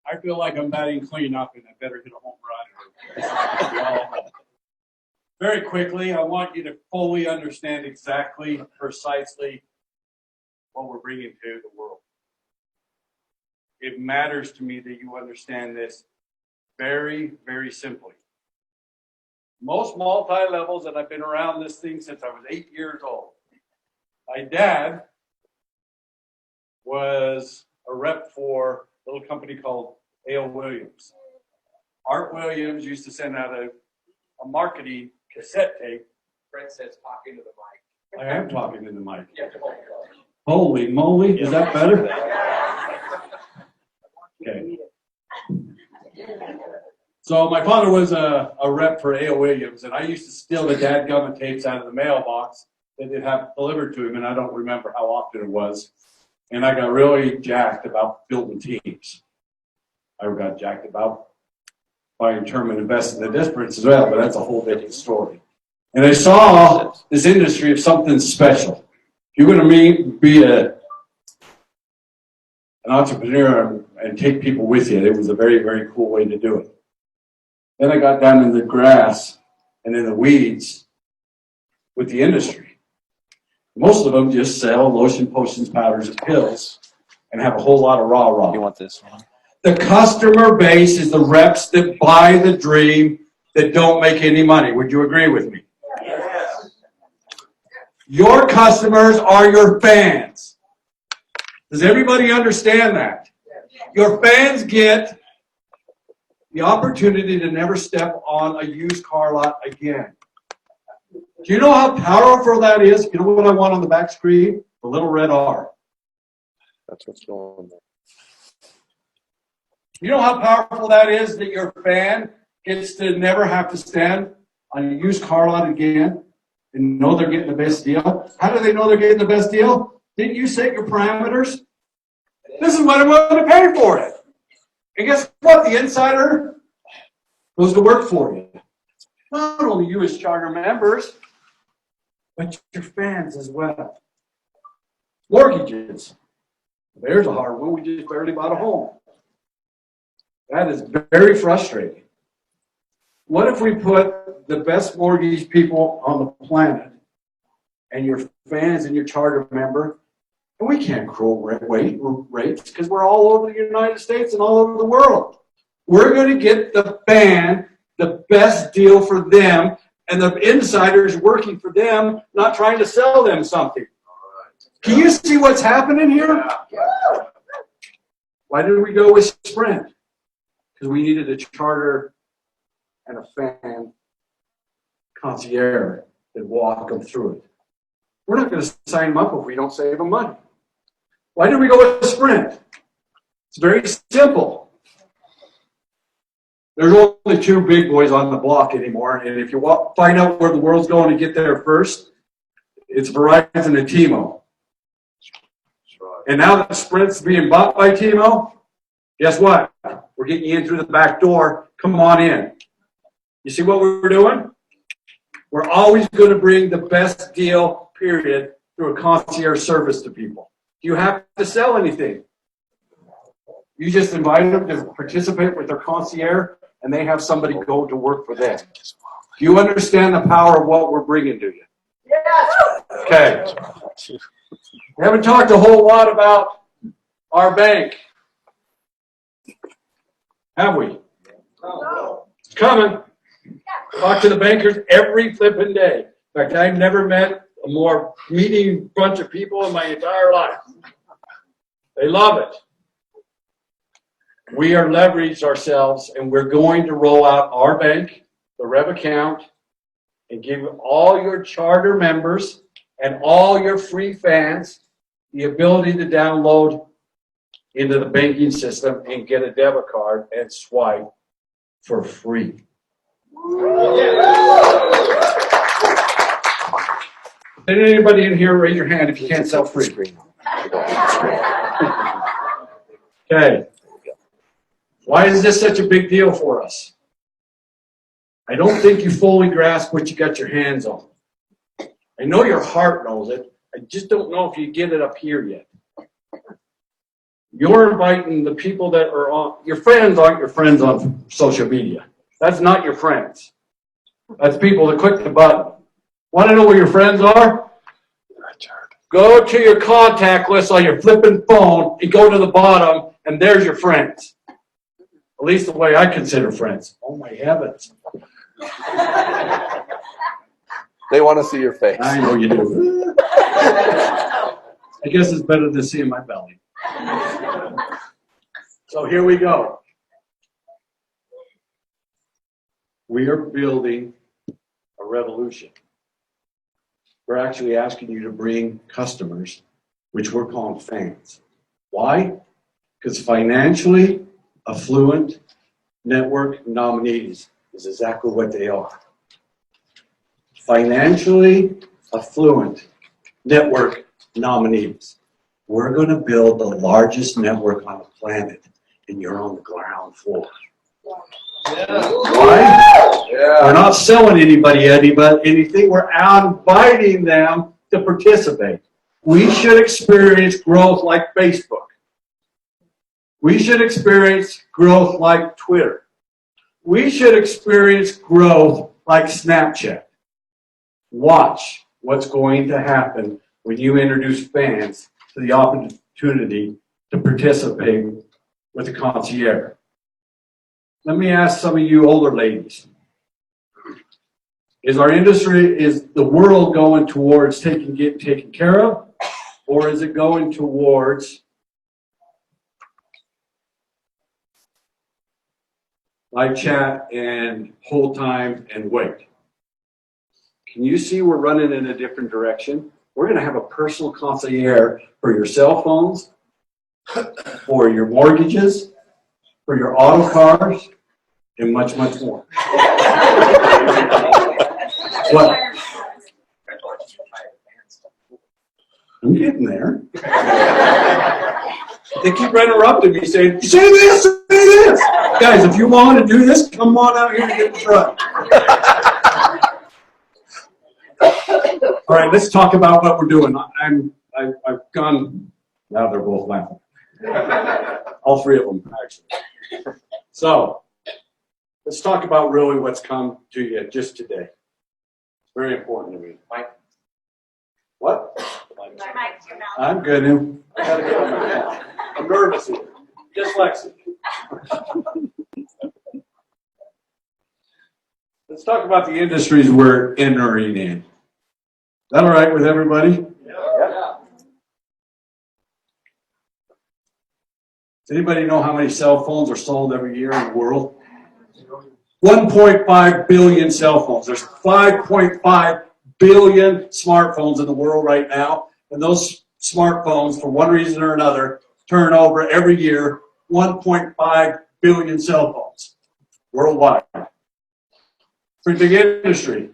I feel like I'm batting clean up and I better hit a home run. Very quickly, I want you to fully understand exactly, precisely what we're bringing to the world. It matters to me that you understand this very, very simply. Most multi-levels, and I've been around this thing since I was 8 years old. My dad was a rep for a little company called A.L. Williams. Art Williams used to send out a marketing cassette tape. Brent says talking to the mic. I am talking in the mic. You have to hold it close. Holy moly, is that better? Okay. So my father was a rep for A.O. Williams, and I used to steal the dadgummit tapes out of the mailbox that they'd have delivered to him, and I don't remember how often it was. And I got really jacked about building teams. I got jacked about buying term and investing in the districts as well, but that's a whole different story. And I saw this industry of something special. If you're going to be an entrepreneur and take people with you, it was a very, very cool way to do it. Then I got down in the grass and in the weeds with the industry. Most of them just sell lotion, potions, powders, and pills and have a whole lot of rah-rah. You want this one? The customer base is the reps that buy the dream that don't make any money. Would you agree with me? Yes. Your customers are your fans. Does everybody understand that? Your fans get the opportunity to never step on a used car lot again. Do you know how powerful that is? You know what I want on the back screen? The little red R. That's what's going on there. You know how powerful that is, that your fan gets to never have to stand on a used car lot again and know they're getting the best deal? How do they know they're getting the best deal? Didn't you set your parameters? This is what I'm willing to pay for it. And guess what? The insider goes to work for you. Not only you as charter members, but your fans as well. Mortgages. There's a hard one. We just barely bought a home. That is very frustrating. What if we put the best mortgage people on the planet and your fans and your charter member, and we can't control rates because we're all over the United States and all over the world. We're going to get the fan the best deal for them, and the insiders working for them, not trying to sell them something. Can you see what's happening here? Why did we go with Sprint? Because we needed a charter and a fan concierge that walk them through it. We're not going to sign them up if we don't save them money. Why did we go with Sprint? It's very simple. There's only two big boys on the block anymore, and if you find out where the world's going to get there first, it's Verizon and T-Mobile. And now that Sprint's being bought by T-Mobile, guess what? We're getting you in through the back door. Come on in. You see what we're doing? We're always going to bring the best deal, period, through a concierge service to people. Do you have to sell anything? You just invite them to participate with their concierge, and they have somebody go to work for them. Do you understand the power of what we're bringing to you? Yes. Okay. We haven't talked a whole lot about our bank, have we? No. It's coming. Talk to the bankers every flipping day. In fact, I've never met a more meeting bunch of people in my entire life. They love it. We are leveraged ourselves, and we're going to roll out our bank, the Rev account, and give all your charter members and all your free fans the ability to download into the banking system and get a debit card and swipe for free. Did anybody in here raise your hand if you can't sell free? Okay. Why is this such a big deal for us? I don't think you fully grasp what you got your hands on. I know your heart knows it. I just don't know if you get it up here yet. You're inviting the people that are on, your friends aren't your friends on social media. That's not your friends. That's people that click the button. Want to know where your friends are? Go to your contact list on your flipping phone and go to the bottom, and there's your friends. At least the way I consider friends. Oh my heavens. They want to see your face. I know you do. I guess it's better than seeing my belly. So here we go. We are building a revolution. We're actually asking you to bring customers, which we're calling fans. Why? Because financially affluent network nominees is exactly what they are. Financially affluent network nominees. We're going to build the largest network on the planet, and you're on the ground floor. Yeah. Why? Yeah. We're not selling anybody anything. We're inviting them to participate. We should experience growth like Facebook. We should experience growth like Twitter. We should experience growth like Snapchat. Watch what's going to happen when you introduce fans to the opportunity to participate with the concierge. Let me ask some of you older ladies. Is the world going towards getting taken care of? Or is it going towards live chat and hold time and wait? Can you see we're running in a different direction? We're going to have a personal concierge for your cell phones, for your mortgages, for your auto cars, and much, much more. What? I'm getting there. They keep interrupting me saying, say this, say this. Guys, if you want to do this, come on out here and get in front. All right, let's talk about what we're doing. I've gone, now they're both laughing. All three of them, actually. So, let's talk about really what's come to you just today. Very important to me. Mike? What? I'm good. I gotta get I'm nervous here. Dyslexic. Let's talk about the industries we're entering in. Is that all right with everybody? Yeah. Does anybody know how many cell phones are sold every year in the world? 1.5 billion cell phones. There's 5.5 billion smartphones in the world right now. And those smartphones, for one reason or another, turn over every year 1.5 billion cell phones worldwide. Pretty big industry.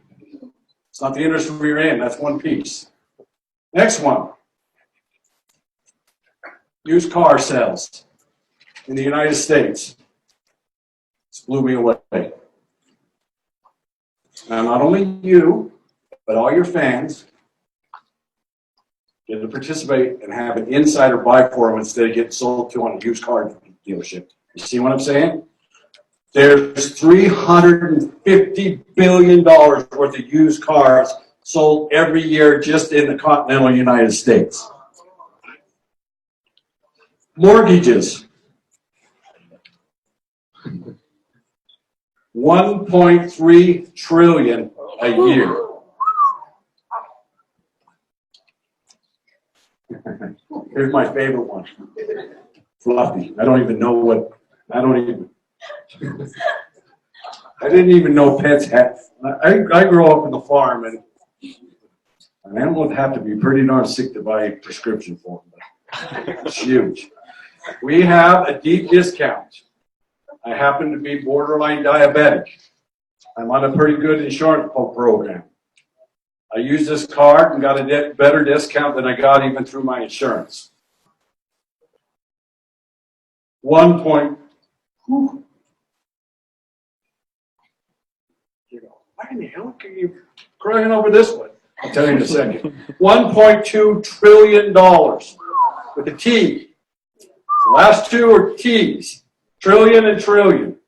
It's not the industry we're in. That's one piece. Next one. Used car sales in the United States. This blew me away. Now, not only you, but all your fans get to participate and have an insider buy for them instead of getting sold to on a used car dealership. You see what I'm saying? There's $350 billion worth of used cars sold every year just in the continental United States. Mortgages. 1.3 trillion a year. Here's my favorite one. Fluffy. I didn't even know pets had. I grew up in the farm, and an animal would have to be pretty darn sick to buy a prescription for them. It's huge. We have a deep discount. I happen to be borderline diabetic. I'm on a pretty good insurance program. I used this card and got a better discount than I got even through my insurance. 1 point. Whew. You go, why in the hell are you crying over this one? I'll tell you in a second. $1.2 trillion with a T. The last two are T's. Trillion and trillion.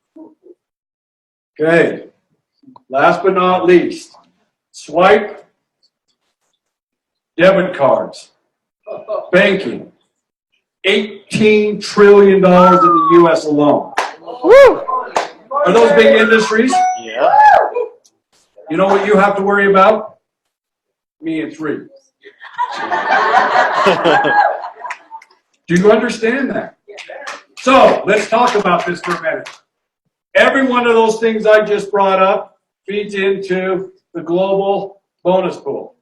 Okay. Last but not least, swipe debit cards, banking, $18 trillion in the U.S. alone. Are those big industries? Yeah. You know what you have to worry about? Me and three. Do you understand that? So let's talk about this for a minute. Every one of those things I just brought up feeds into the global bonus pool.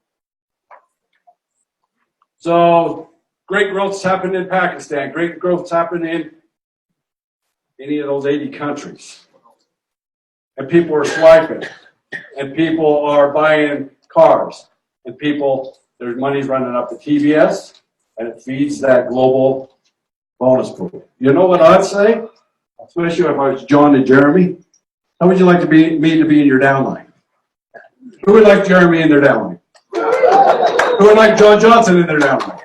So great growth's happened in Pakistan. Great growth's happened in any of those 80 countries. And people are swiping. And people are buying cars. And people, their money's running up to TBS. And it feeds that global bonus pool. You know what I'd say? Especially if I was John and Jeremy. How would you like me to be in your downline? Who would like Jeremy in their downline? Who would like John Johnson in their downline?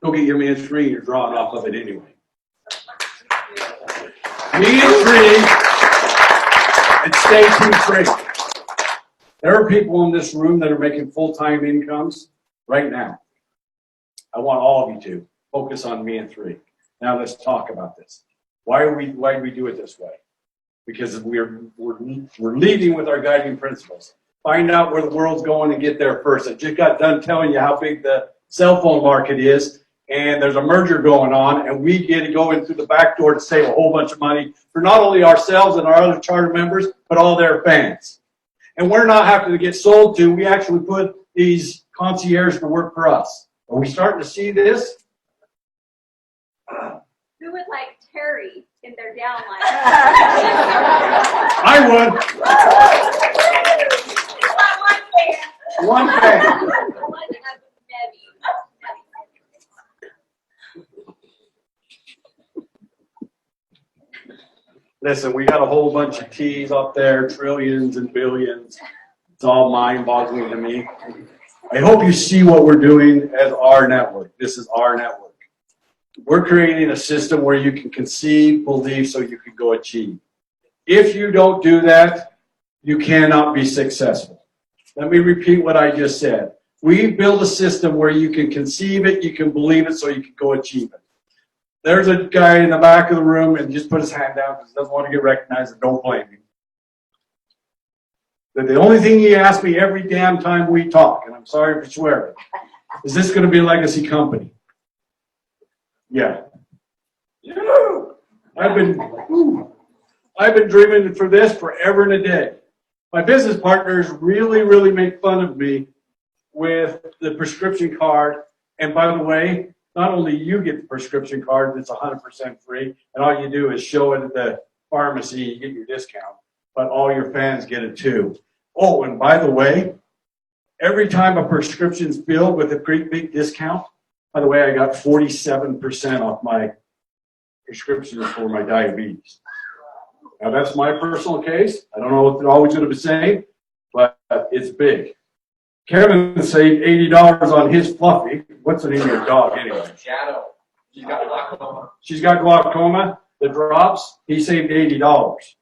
Go get your man three, you're drawing off of it anyway. Me and three, and stay 2-3. There are people in this room that are making full-time incomes right now. I want all of you to focus on me and three. Now let's talk about this. Why do we do it this way? Because we're leading with our guiding principles. Find out where the world's going and get there first. I just got done telling you how big the cell phone market is, and there's a merger going on, and we get to go in through the back door to save a whole bunch of money for not only ourselves and our other charter members, but all their fans. And we're not having to get sold to. We actually put these concierges to work for us. Are we starting to see this? Who would like Terry in their downline? I would. One fan. Listen, we got a whole bunch of T's up there, trillions and billions. It's all mind-boggling to me. I hope you see what we're doing as our network. This is our network. We're creating a system where you can conceive, believe, so you can go achieve. If you don't do that, you cannot be successful. Let me repeat what I just said. We build a system where you can conceive it, you can believe it, so you can go achieve it. There's a guy in the back of the room and just put his hand down because he doesn't want to get recognized, and don't blame him. But the only thing he asks me every damn time we talk, and I'm sorry for swearing, is this going to be a legacy company? Yeah. I've been dreaming for this forever and a day. My business partners really make fun of me with the prescription card. And by the way, not only you get the prescription card that's 100% free, and all you do is show it at the pharmacy, you get your discount, but all your fans get it too. Oh, and by the way, every time a prescription's filled with a great big discount, by the way, I got 47% off my prescriptions for my diabetes. Now, that's my personal case. I don't know what they're always going to be saying, but it's big. Kevin saved $80 on his Fluffy. What's the name of your dog anyway? Shadow. She's got glaucoma. She's got glaucoma. The drops, he saved $80. Is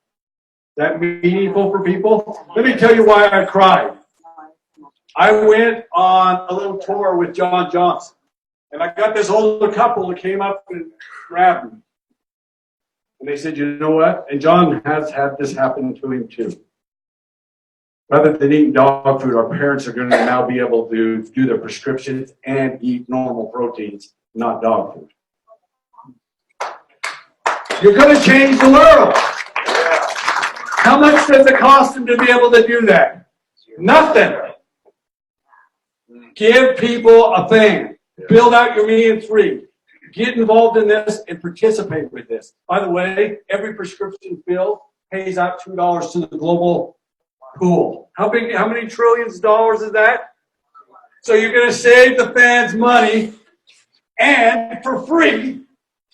that meaningful for people? Let me tell you why I cried. I went on a little tour with John Johnson, and I got this older couple that came up and grabbed me. And they said, you know what? And John has had this happen to him too. Rather than eating dog food, our parents are going to now be able to do their prescriptions and eat normal proteins, not dog food. You're going to change the world. How much does it cost them to be able to do that? Nothing. Give people a thing. Build out your me and three. Get involved in this and participate with this. By the way, every prescription filled pays out $2 to the global pool. How many trillions of dollars is that? So you're going to save the fans money and for free.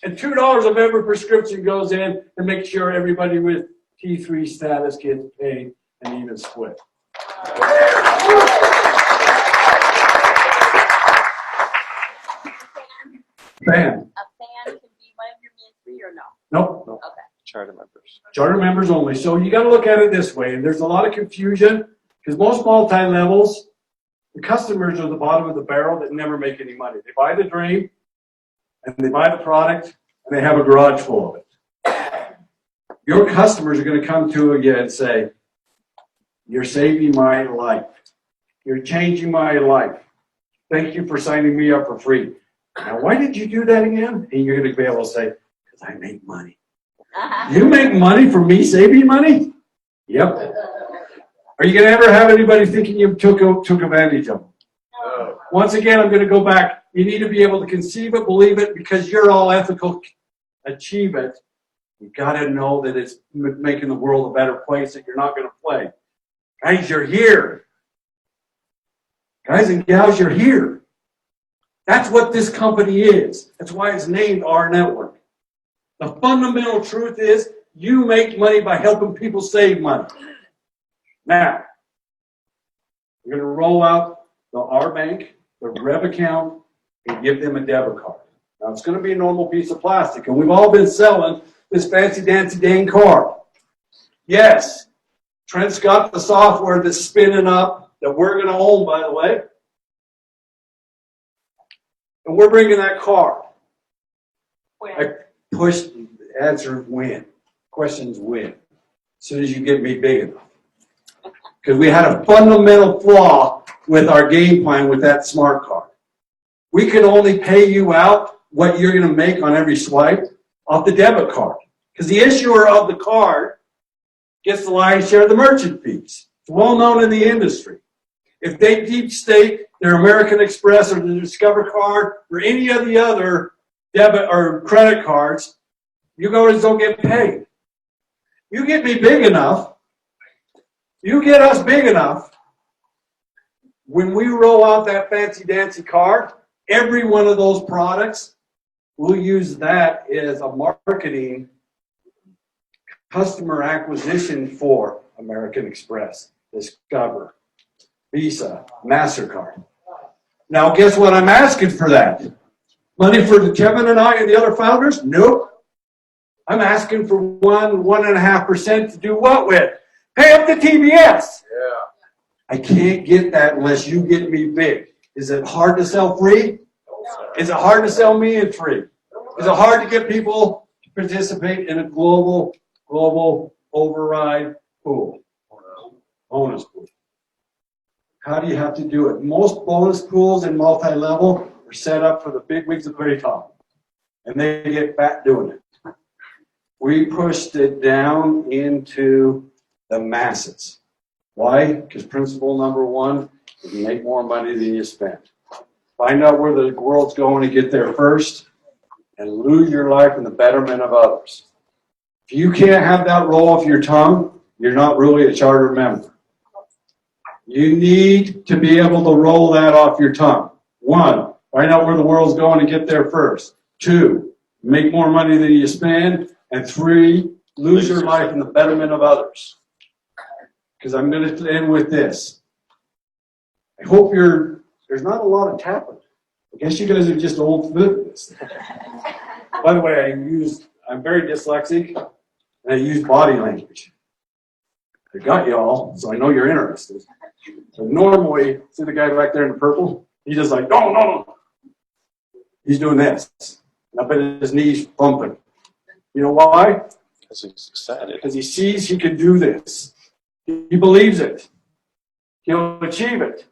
And $2 of every prescription goes in to make sure everybody with T3 status gets paid and even split. Fan. A fan can be one of your free or no? Nope. Okay. Charter members. Charter members only. So you got to look at it this way, and there's a lot of confusion because most multi-levels, the customers are the bottom of the barrel that never make any money. They buy the dream, and they buy the product, and they have a garage full of it. Your customers are going to come to you and say, "You're saving my life. You're changing my life. Thank you for signing me up for free." Now, why did you do that again? And you're going to be able to say, "Because I make money." You make money for me saving money? Yep. Are you going to ever have anybody thinking you took advantage of them? No. Once again, I'm going to go back. You need to be able to conceive it, believe it, because you're all ethical. Achieve it. You've got to know that it's making the world a better place, that you're not going to play. Guys, you're here. Guys and gals, you're here. That's what this company is. That's why it's named RNetwork. The fundamental truth is you make money by helping people save money. Now, we're going to roll out the R Bank, the Rev account, and give them a debit card. Now, it's going to be a normal piece of plastic, and we've all been selling this fancy dancy dang card. Yes, Trent's got the software that's spinning up that we're going to own, by the way. And we're bringing that card. I push answers win. Questions win. As soon as you get me big enough. Because we had a fundamental flaw with our game plan with that smart card. We could only pay you out what you're going to make on every swipe off the debit card. Because the issuer of the card gets the lion's share of the merchant fees. It's well known in the industry. If they deep state their American Express or the Discover card or any of the other debit or credit cards, you guys don't get paid. You get me big enough, you get us big enough, when we roll out that fancy dancy card, every one of those products, we'll use that as a marketing customer acquisition for American Express, Discover, Visa, MasterCard. Now, guess what I'm asking for that? Money for Kevin and I and the other founders? Nope. I'm asking for 1.5% to do what with? Pay up the TBS. Yeah. I can't get that unless you get me big. Is it hard to sell free? Is it hard to sell me in free? Is it hard to get people to participate in a global override pool? Bonus pool. How do you have to do it? Most bonus pools in multi-level are set up for the big wigs at the very top. And they get fat doing it. We pushed it down into the masses. Why? Because principle number one is make more money than you spend. Find out where the world's going and get there first, and lose your life in the betterment of others. If you can't have that roll off your tongue, you're not really a charter member. You need to be able to roll that off your tongue. 1, find out where the world's going and get there first. 2, make more money than you spend. And 3, lose your life in the betterment of others. Because I'm going to end with this. I hope there's not a lot of tapping. I guess you guys are just old foot. By the way, I'm very dyslexic, and I use body language. I got you all, so I know you're interested. So normally, see the guy back there in the purple? He's just like, no. He's doing this. And I bet his knees bumping. You know why? Because he's excited. Because he sees he can do this. He believes it. He'll achieve it.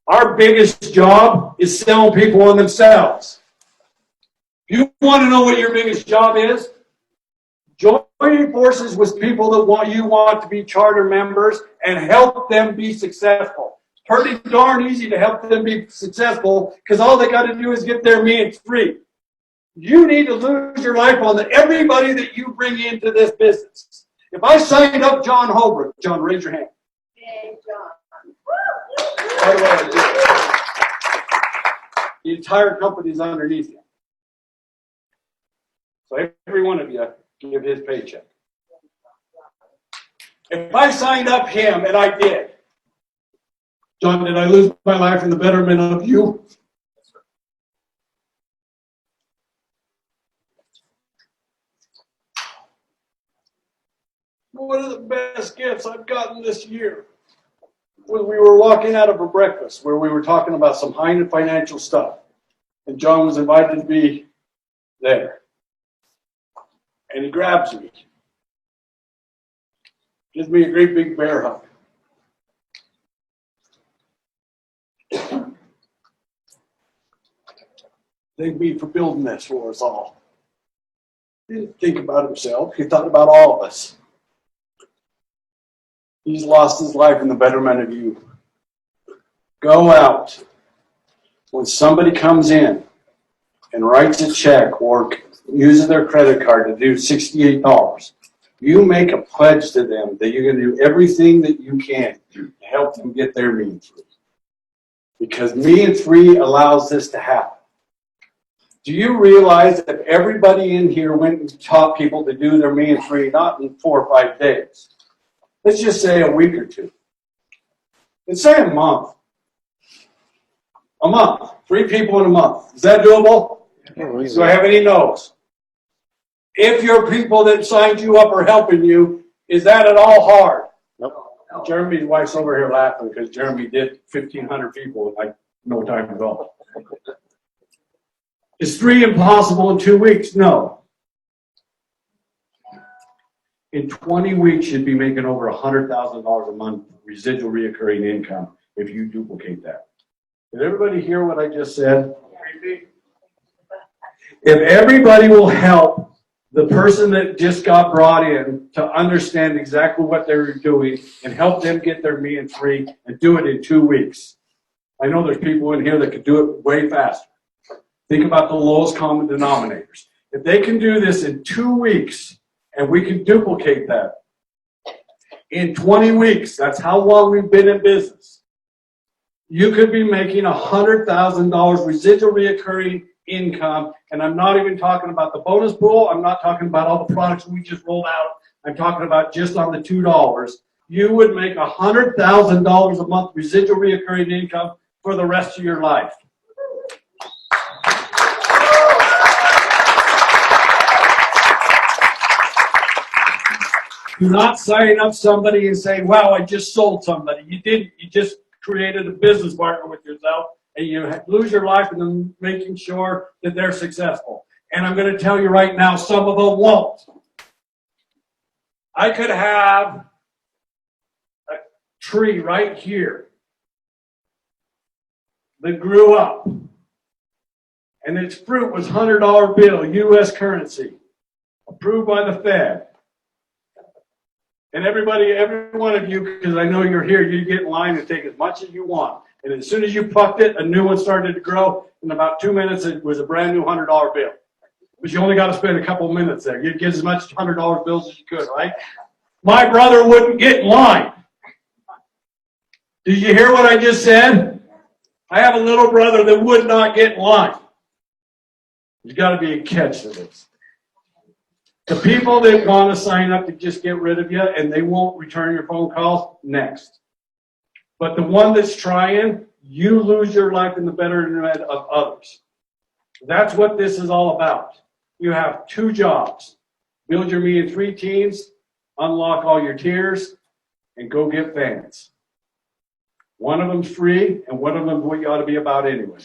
Our biggest job is selling people on themselves. If you want to know what your biggest job is, join forces with people that want to be charter members and help them be successful. It's pretty darn easy to help them be successful because all they got to do is get their means free. You need to lose your life on everybody that you bring into this business. If I signed up John Holbrook, John, raise your hand. Hey, John. By the way, I do. The entire company's underneath him. So every one of you give his paycheck. If I signed up him, and I did, John, did I lose my life in the betterment of you? one of the best gifts I've gotten this year was we were walking out of a breakfast where we were talking about some high financial stuff. And John was invited to be there. And he grabs me. Gives me a great big bear hug. Thank me for building this for us all. He didn't think about himself. He thought about all of us. He's lost his life in the betterment of you. Go out. When somebody comes in and writes a check or uses their credit card to do $68, you make a pledge to them that you're going to do everything that you can to help them get their mean free. Because mean free allows this to happen. Do you realize that everybody in here went and taught people to do their mean free, not in 4 or 5 days? Let's just say a week or two. Let's say a month. A month. 3 people in a month. Is that doable? Do I have any no's? If your people that signed you up are helping you, is that at all hard? Nope. Jeremy's wife's over here laughing because Jeremy did 1,500 people in like no time at all. Is 3 impossible in 2 weeks? No. In 20 weeks, you'd be making over $100,000 a month residual reoccurring income if you duplicate that. Did everybody hear what I just said? If everybody will help the person that just got brought in to understand exactly what they were doing and help them get their mean free and do it in 2 weeks. I know there's people in here that could do it way faster. Think about the lowest common denominators. If they can do this in 2 weeks and we can duplicate that in 20 weeks, that's how long we've been in business. You could be making $100,000 residual reoccurring income, and I'm not even talking about the bonus pool. I'm not talking about all the products we just rolled out. I'm talking about just on the $2. You would make $100,000 a month residual reoccurring income for the rest of your life. Do not sign up somebody and say, wow, I just sold somebody. You didn't. You just created a business partner with yourself, and you lose your life in them making sure that they're successful. And I'm going to tell you right now, some of them won't. I could have a tree right here that grew up, and its fruit was $100 bill, U.S. currency, approved by the Fed. And everybody, every one of you, because I know you're here, you get in line and take as much as you want. And as soon as you plucked it, a new one started to grow. In about 2 minutes, it was a brand new $100 bill. But you only got to spend a couple minutes there. You'd get as much $100 bills as you could, right? My brother wouldn't get in line. Did you hear what I just said? I have a little brother that would not get in line. There's got to be a catch to this. The people that want to sign up to just get rid of you and they won't return your phone calls, next. But the one that's trying, you lose your life in the betterment of others. That's what this is all about. You have 2 jobs. Build your mean free teams, unlock all your tiers, and go get fans. One of them's free, and one of them's what you ought to be about anyway.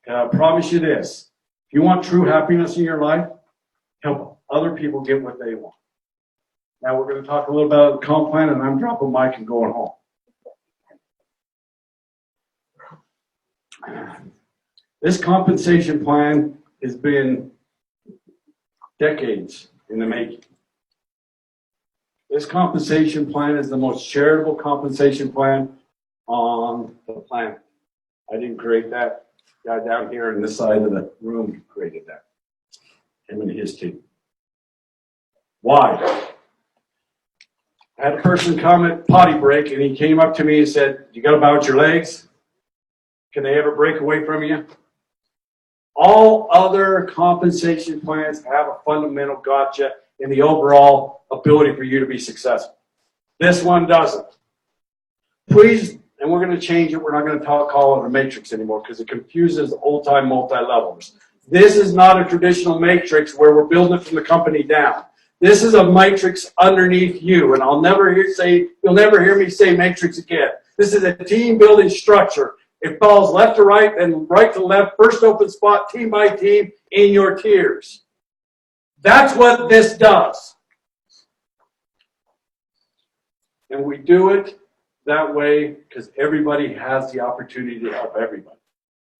And I promise you this, if you want true happiness in your life, help other people get what they want. Now we're going to talk a little about the comp plan, and I'm dropping Mike and going home. This compensation plan has been decades in the making. This compensation plan is the most charitable compensation plan on the planet. I didn't create that. The guy down here in this side of the room created that. Him and his team. Why? I had a person come at potty break, and he came up to me and said, you got to bounce your legs? Can they ever break away from you? All other compensation plans have a fundamental gotcha in the overall ability for you to be successful. This one doesn't. Please, and we're going to change it. We're not going to call it a matrix anymore because it confuses old-time multi-levelers. This is not a traditional matrix where we're building it from the company down. This is a matrix underneath you, and you'll never hear me say matrix again. This is a team building structure. It falls left to right and right to left, first open spot, team by team, in your tiers. That's what this does. And we do it that way because everybody has the opportunity to help everybody.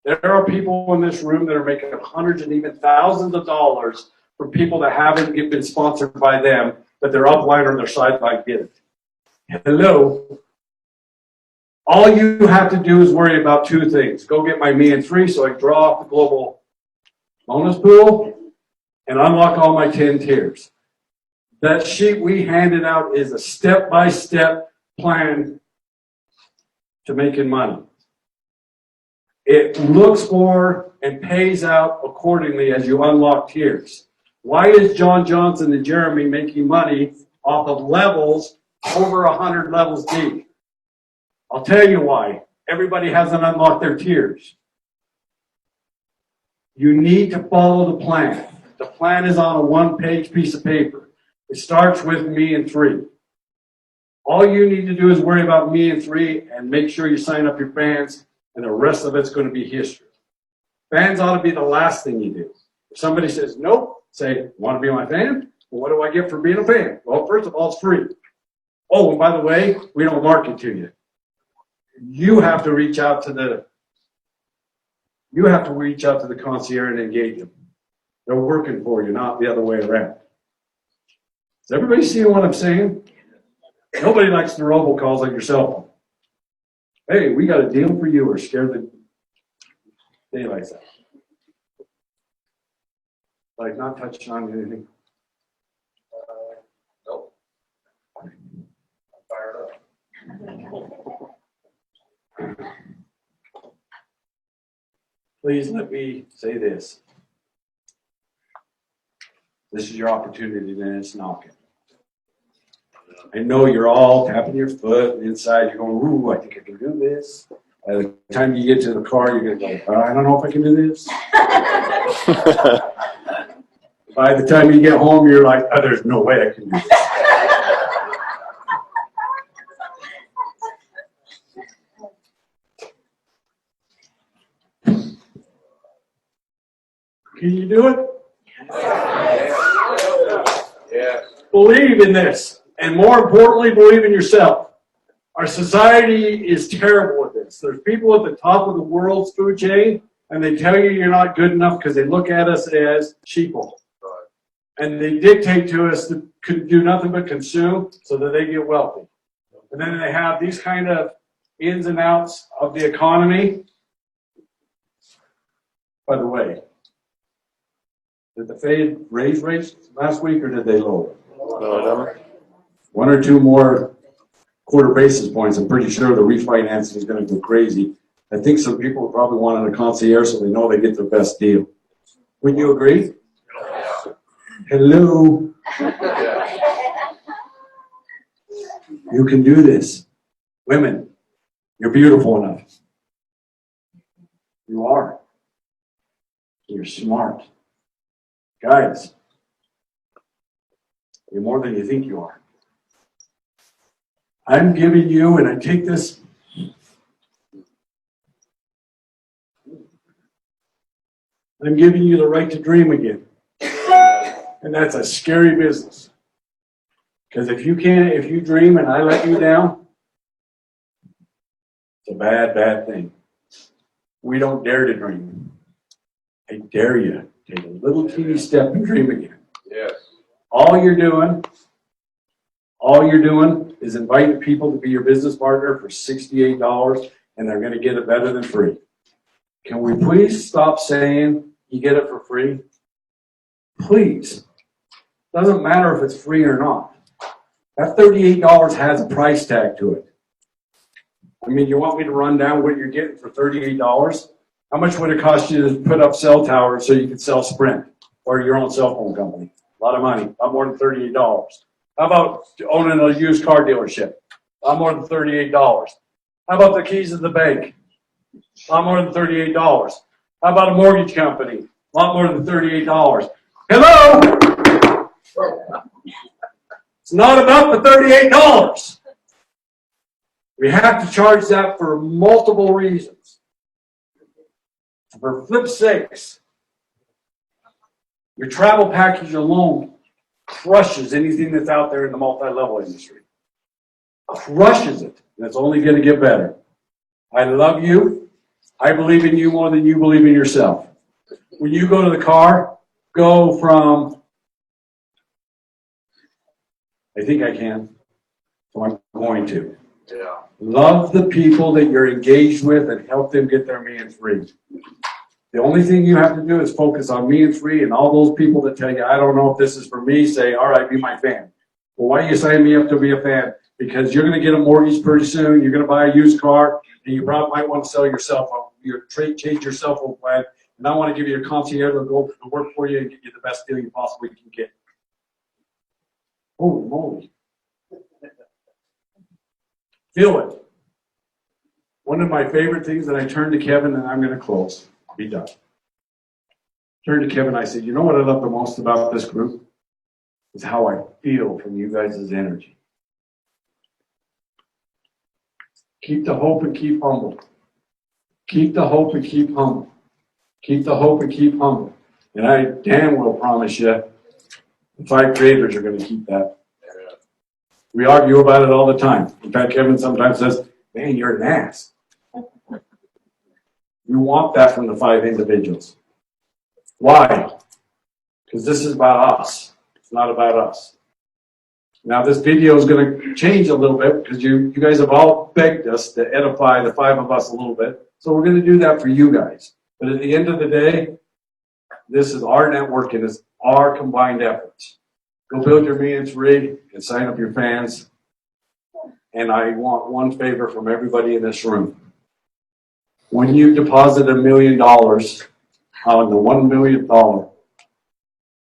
There are people in this room that are making hundreds and even thousands of dollars from people that haven't been sponsored by them, but they're upline or their sideline get it. Hello. All you have to do is worry about two things. Go get my me and 3 so I can draw off the global bonus pool and unlock all my 10 tiers. That sheet we handed out is a step-by-step plan to making money. It looks for and pays out accordingly as you unlock tiers. Why is John Johnson and Jeremy making money off of levels over 100 levels deep? I'll tell you why. Everybody hasn't unlocked their tiers. You need to follow the plan. The plan is on a one-page piece of paper. It starts with me and 3. All you need to do is worry about me and 3 and make sure you sign up your fans, and the rest of it's going to be history. Fans ought to be the last thing you do. If somebody says, nope, say, want to be my fan? Well, what do I get for being a fan? Well, first of all, it's free. Oh, and by the way, we don't market to you. You have to reach out to the concierge and engage them. They're working for you, not the other way around. Is everybody seeing what I'm saying? Nobody likes the robocalls like your cell phone. Hey, we got a deal for you, or scare the daylights out. Like not touching on anything. Nope. I'm fired up. Please let me say this. This is your opportunity, then it's knocking. I know you're all tapping your foot, and inside you're going, ooh, I think I can do this. By the time you get to the car, you're going to go, I don't know if I can do this. By the time you get home, you're like, oh, there's no way I can do this. Can you do it? Yeah. Believe in this, and more importantly, believe in yourself. Our society is terrible at this. There's people at the top of the world's food chain, and they tell you you're not good enough because they look at us as sheeple. And they dictate to us to do nothing but consume so that they get wealthy. And then they have these kind of ins and outs of the economy. By the way, did the Fed raise rates last week or did they lower? One or two more quarter basis points. I'm pretty sure the refinancing is going to go crazy. I think some people probably wanted a concierge so they know they get the best deal. Wouldn't you agree? Hello. You can do this. Women, you're beautiful enough. You are. You're smart. Guys, you're more than you think you are. I'm giving you, and I take this, I'm giving you the right to dream again. And that's a scary business. Because if you dream and I let you down, it's a bad, bad thing. We don't dare to dream. I dare you. Take a little teeny step and dream again. Yes. All you're doing is inviting people to be your business partner for $68, and they're going to get it better than free. Can we please stop saying you get it for free? Please. Doesn't matter if it's free or not. That $38 has a price tag to it. I mean, you want me to run down what you're getting for $38? How much would it cost you to put up cell towers so you could sell Sprint or your own cell phone company? A lot of money, a lot more than $38. How about owning a used car dealership? A lot more than $38. How about the keys of the bank? A lot more than $38. How about a mortgage company? A lot more than $38. Hello? It's not about the $38. We have to charge that for multiple reasons. For flip's sakes, your travel package alone crushes anything that's out there in the multi-level industry. Crushes it. And it's only going to get better. I love you. I believe in you more than you believe in yourself. When you go to the car, go from, I think I can, so I'm going to. Yeah. Love the people that you're engaged with and help them get their means free. The only thing you have to do is focus on means free, and all those people that tell you, I don't know if this is for me, say, all right, be my fan. Well, why are you signing me up to be a fan? Because you're going to get a mortgage pretty soon, you're going to buy a used car, and you probably might want to sell your cell phone, change your cell phone plan, and I want to give you a concierge to go to work for you and get you the best deal you possibly can get. Holy moly. Feel it. One of my favorite things that I turned to Kevin, and I'm going to close, be done. Turned to Kevin, I said, you know what I love the most about this group? Is how I feel from you guys' energy. Keep the hope and keep humble. Keep the hope and keep humble. Keep the hope and keep humble. And I damn well promise you, the 5 creators are going to keep that. We argue about it all the time. In fact, Kevin sometimes says, man, you're an ass. You want that from the 5 individuals. Why? Because this is about us. It's not about us. Now, this video is going to change a little bit because you guys have all begged us to edify the 5 of us a little bit. So we're going to do that for you guys. But at the end of the day, this is our network and it's our combined efforts. Go build your means free and sign up your fans. And I want one favor from everybody in this room. When you deposit $1 million on the $1 millionth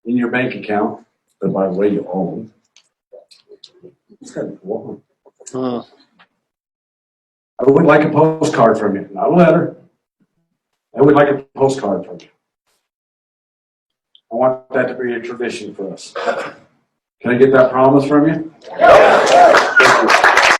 in your bank account, that by the way you own, it's kind of cool. I would like a postcard from you, not a letter. I would like a postcard from you. I want that to be a tradition for us. Can I get that promise from you? Thank you.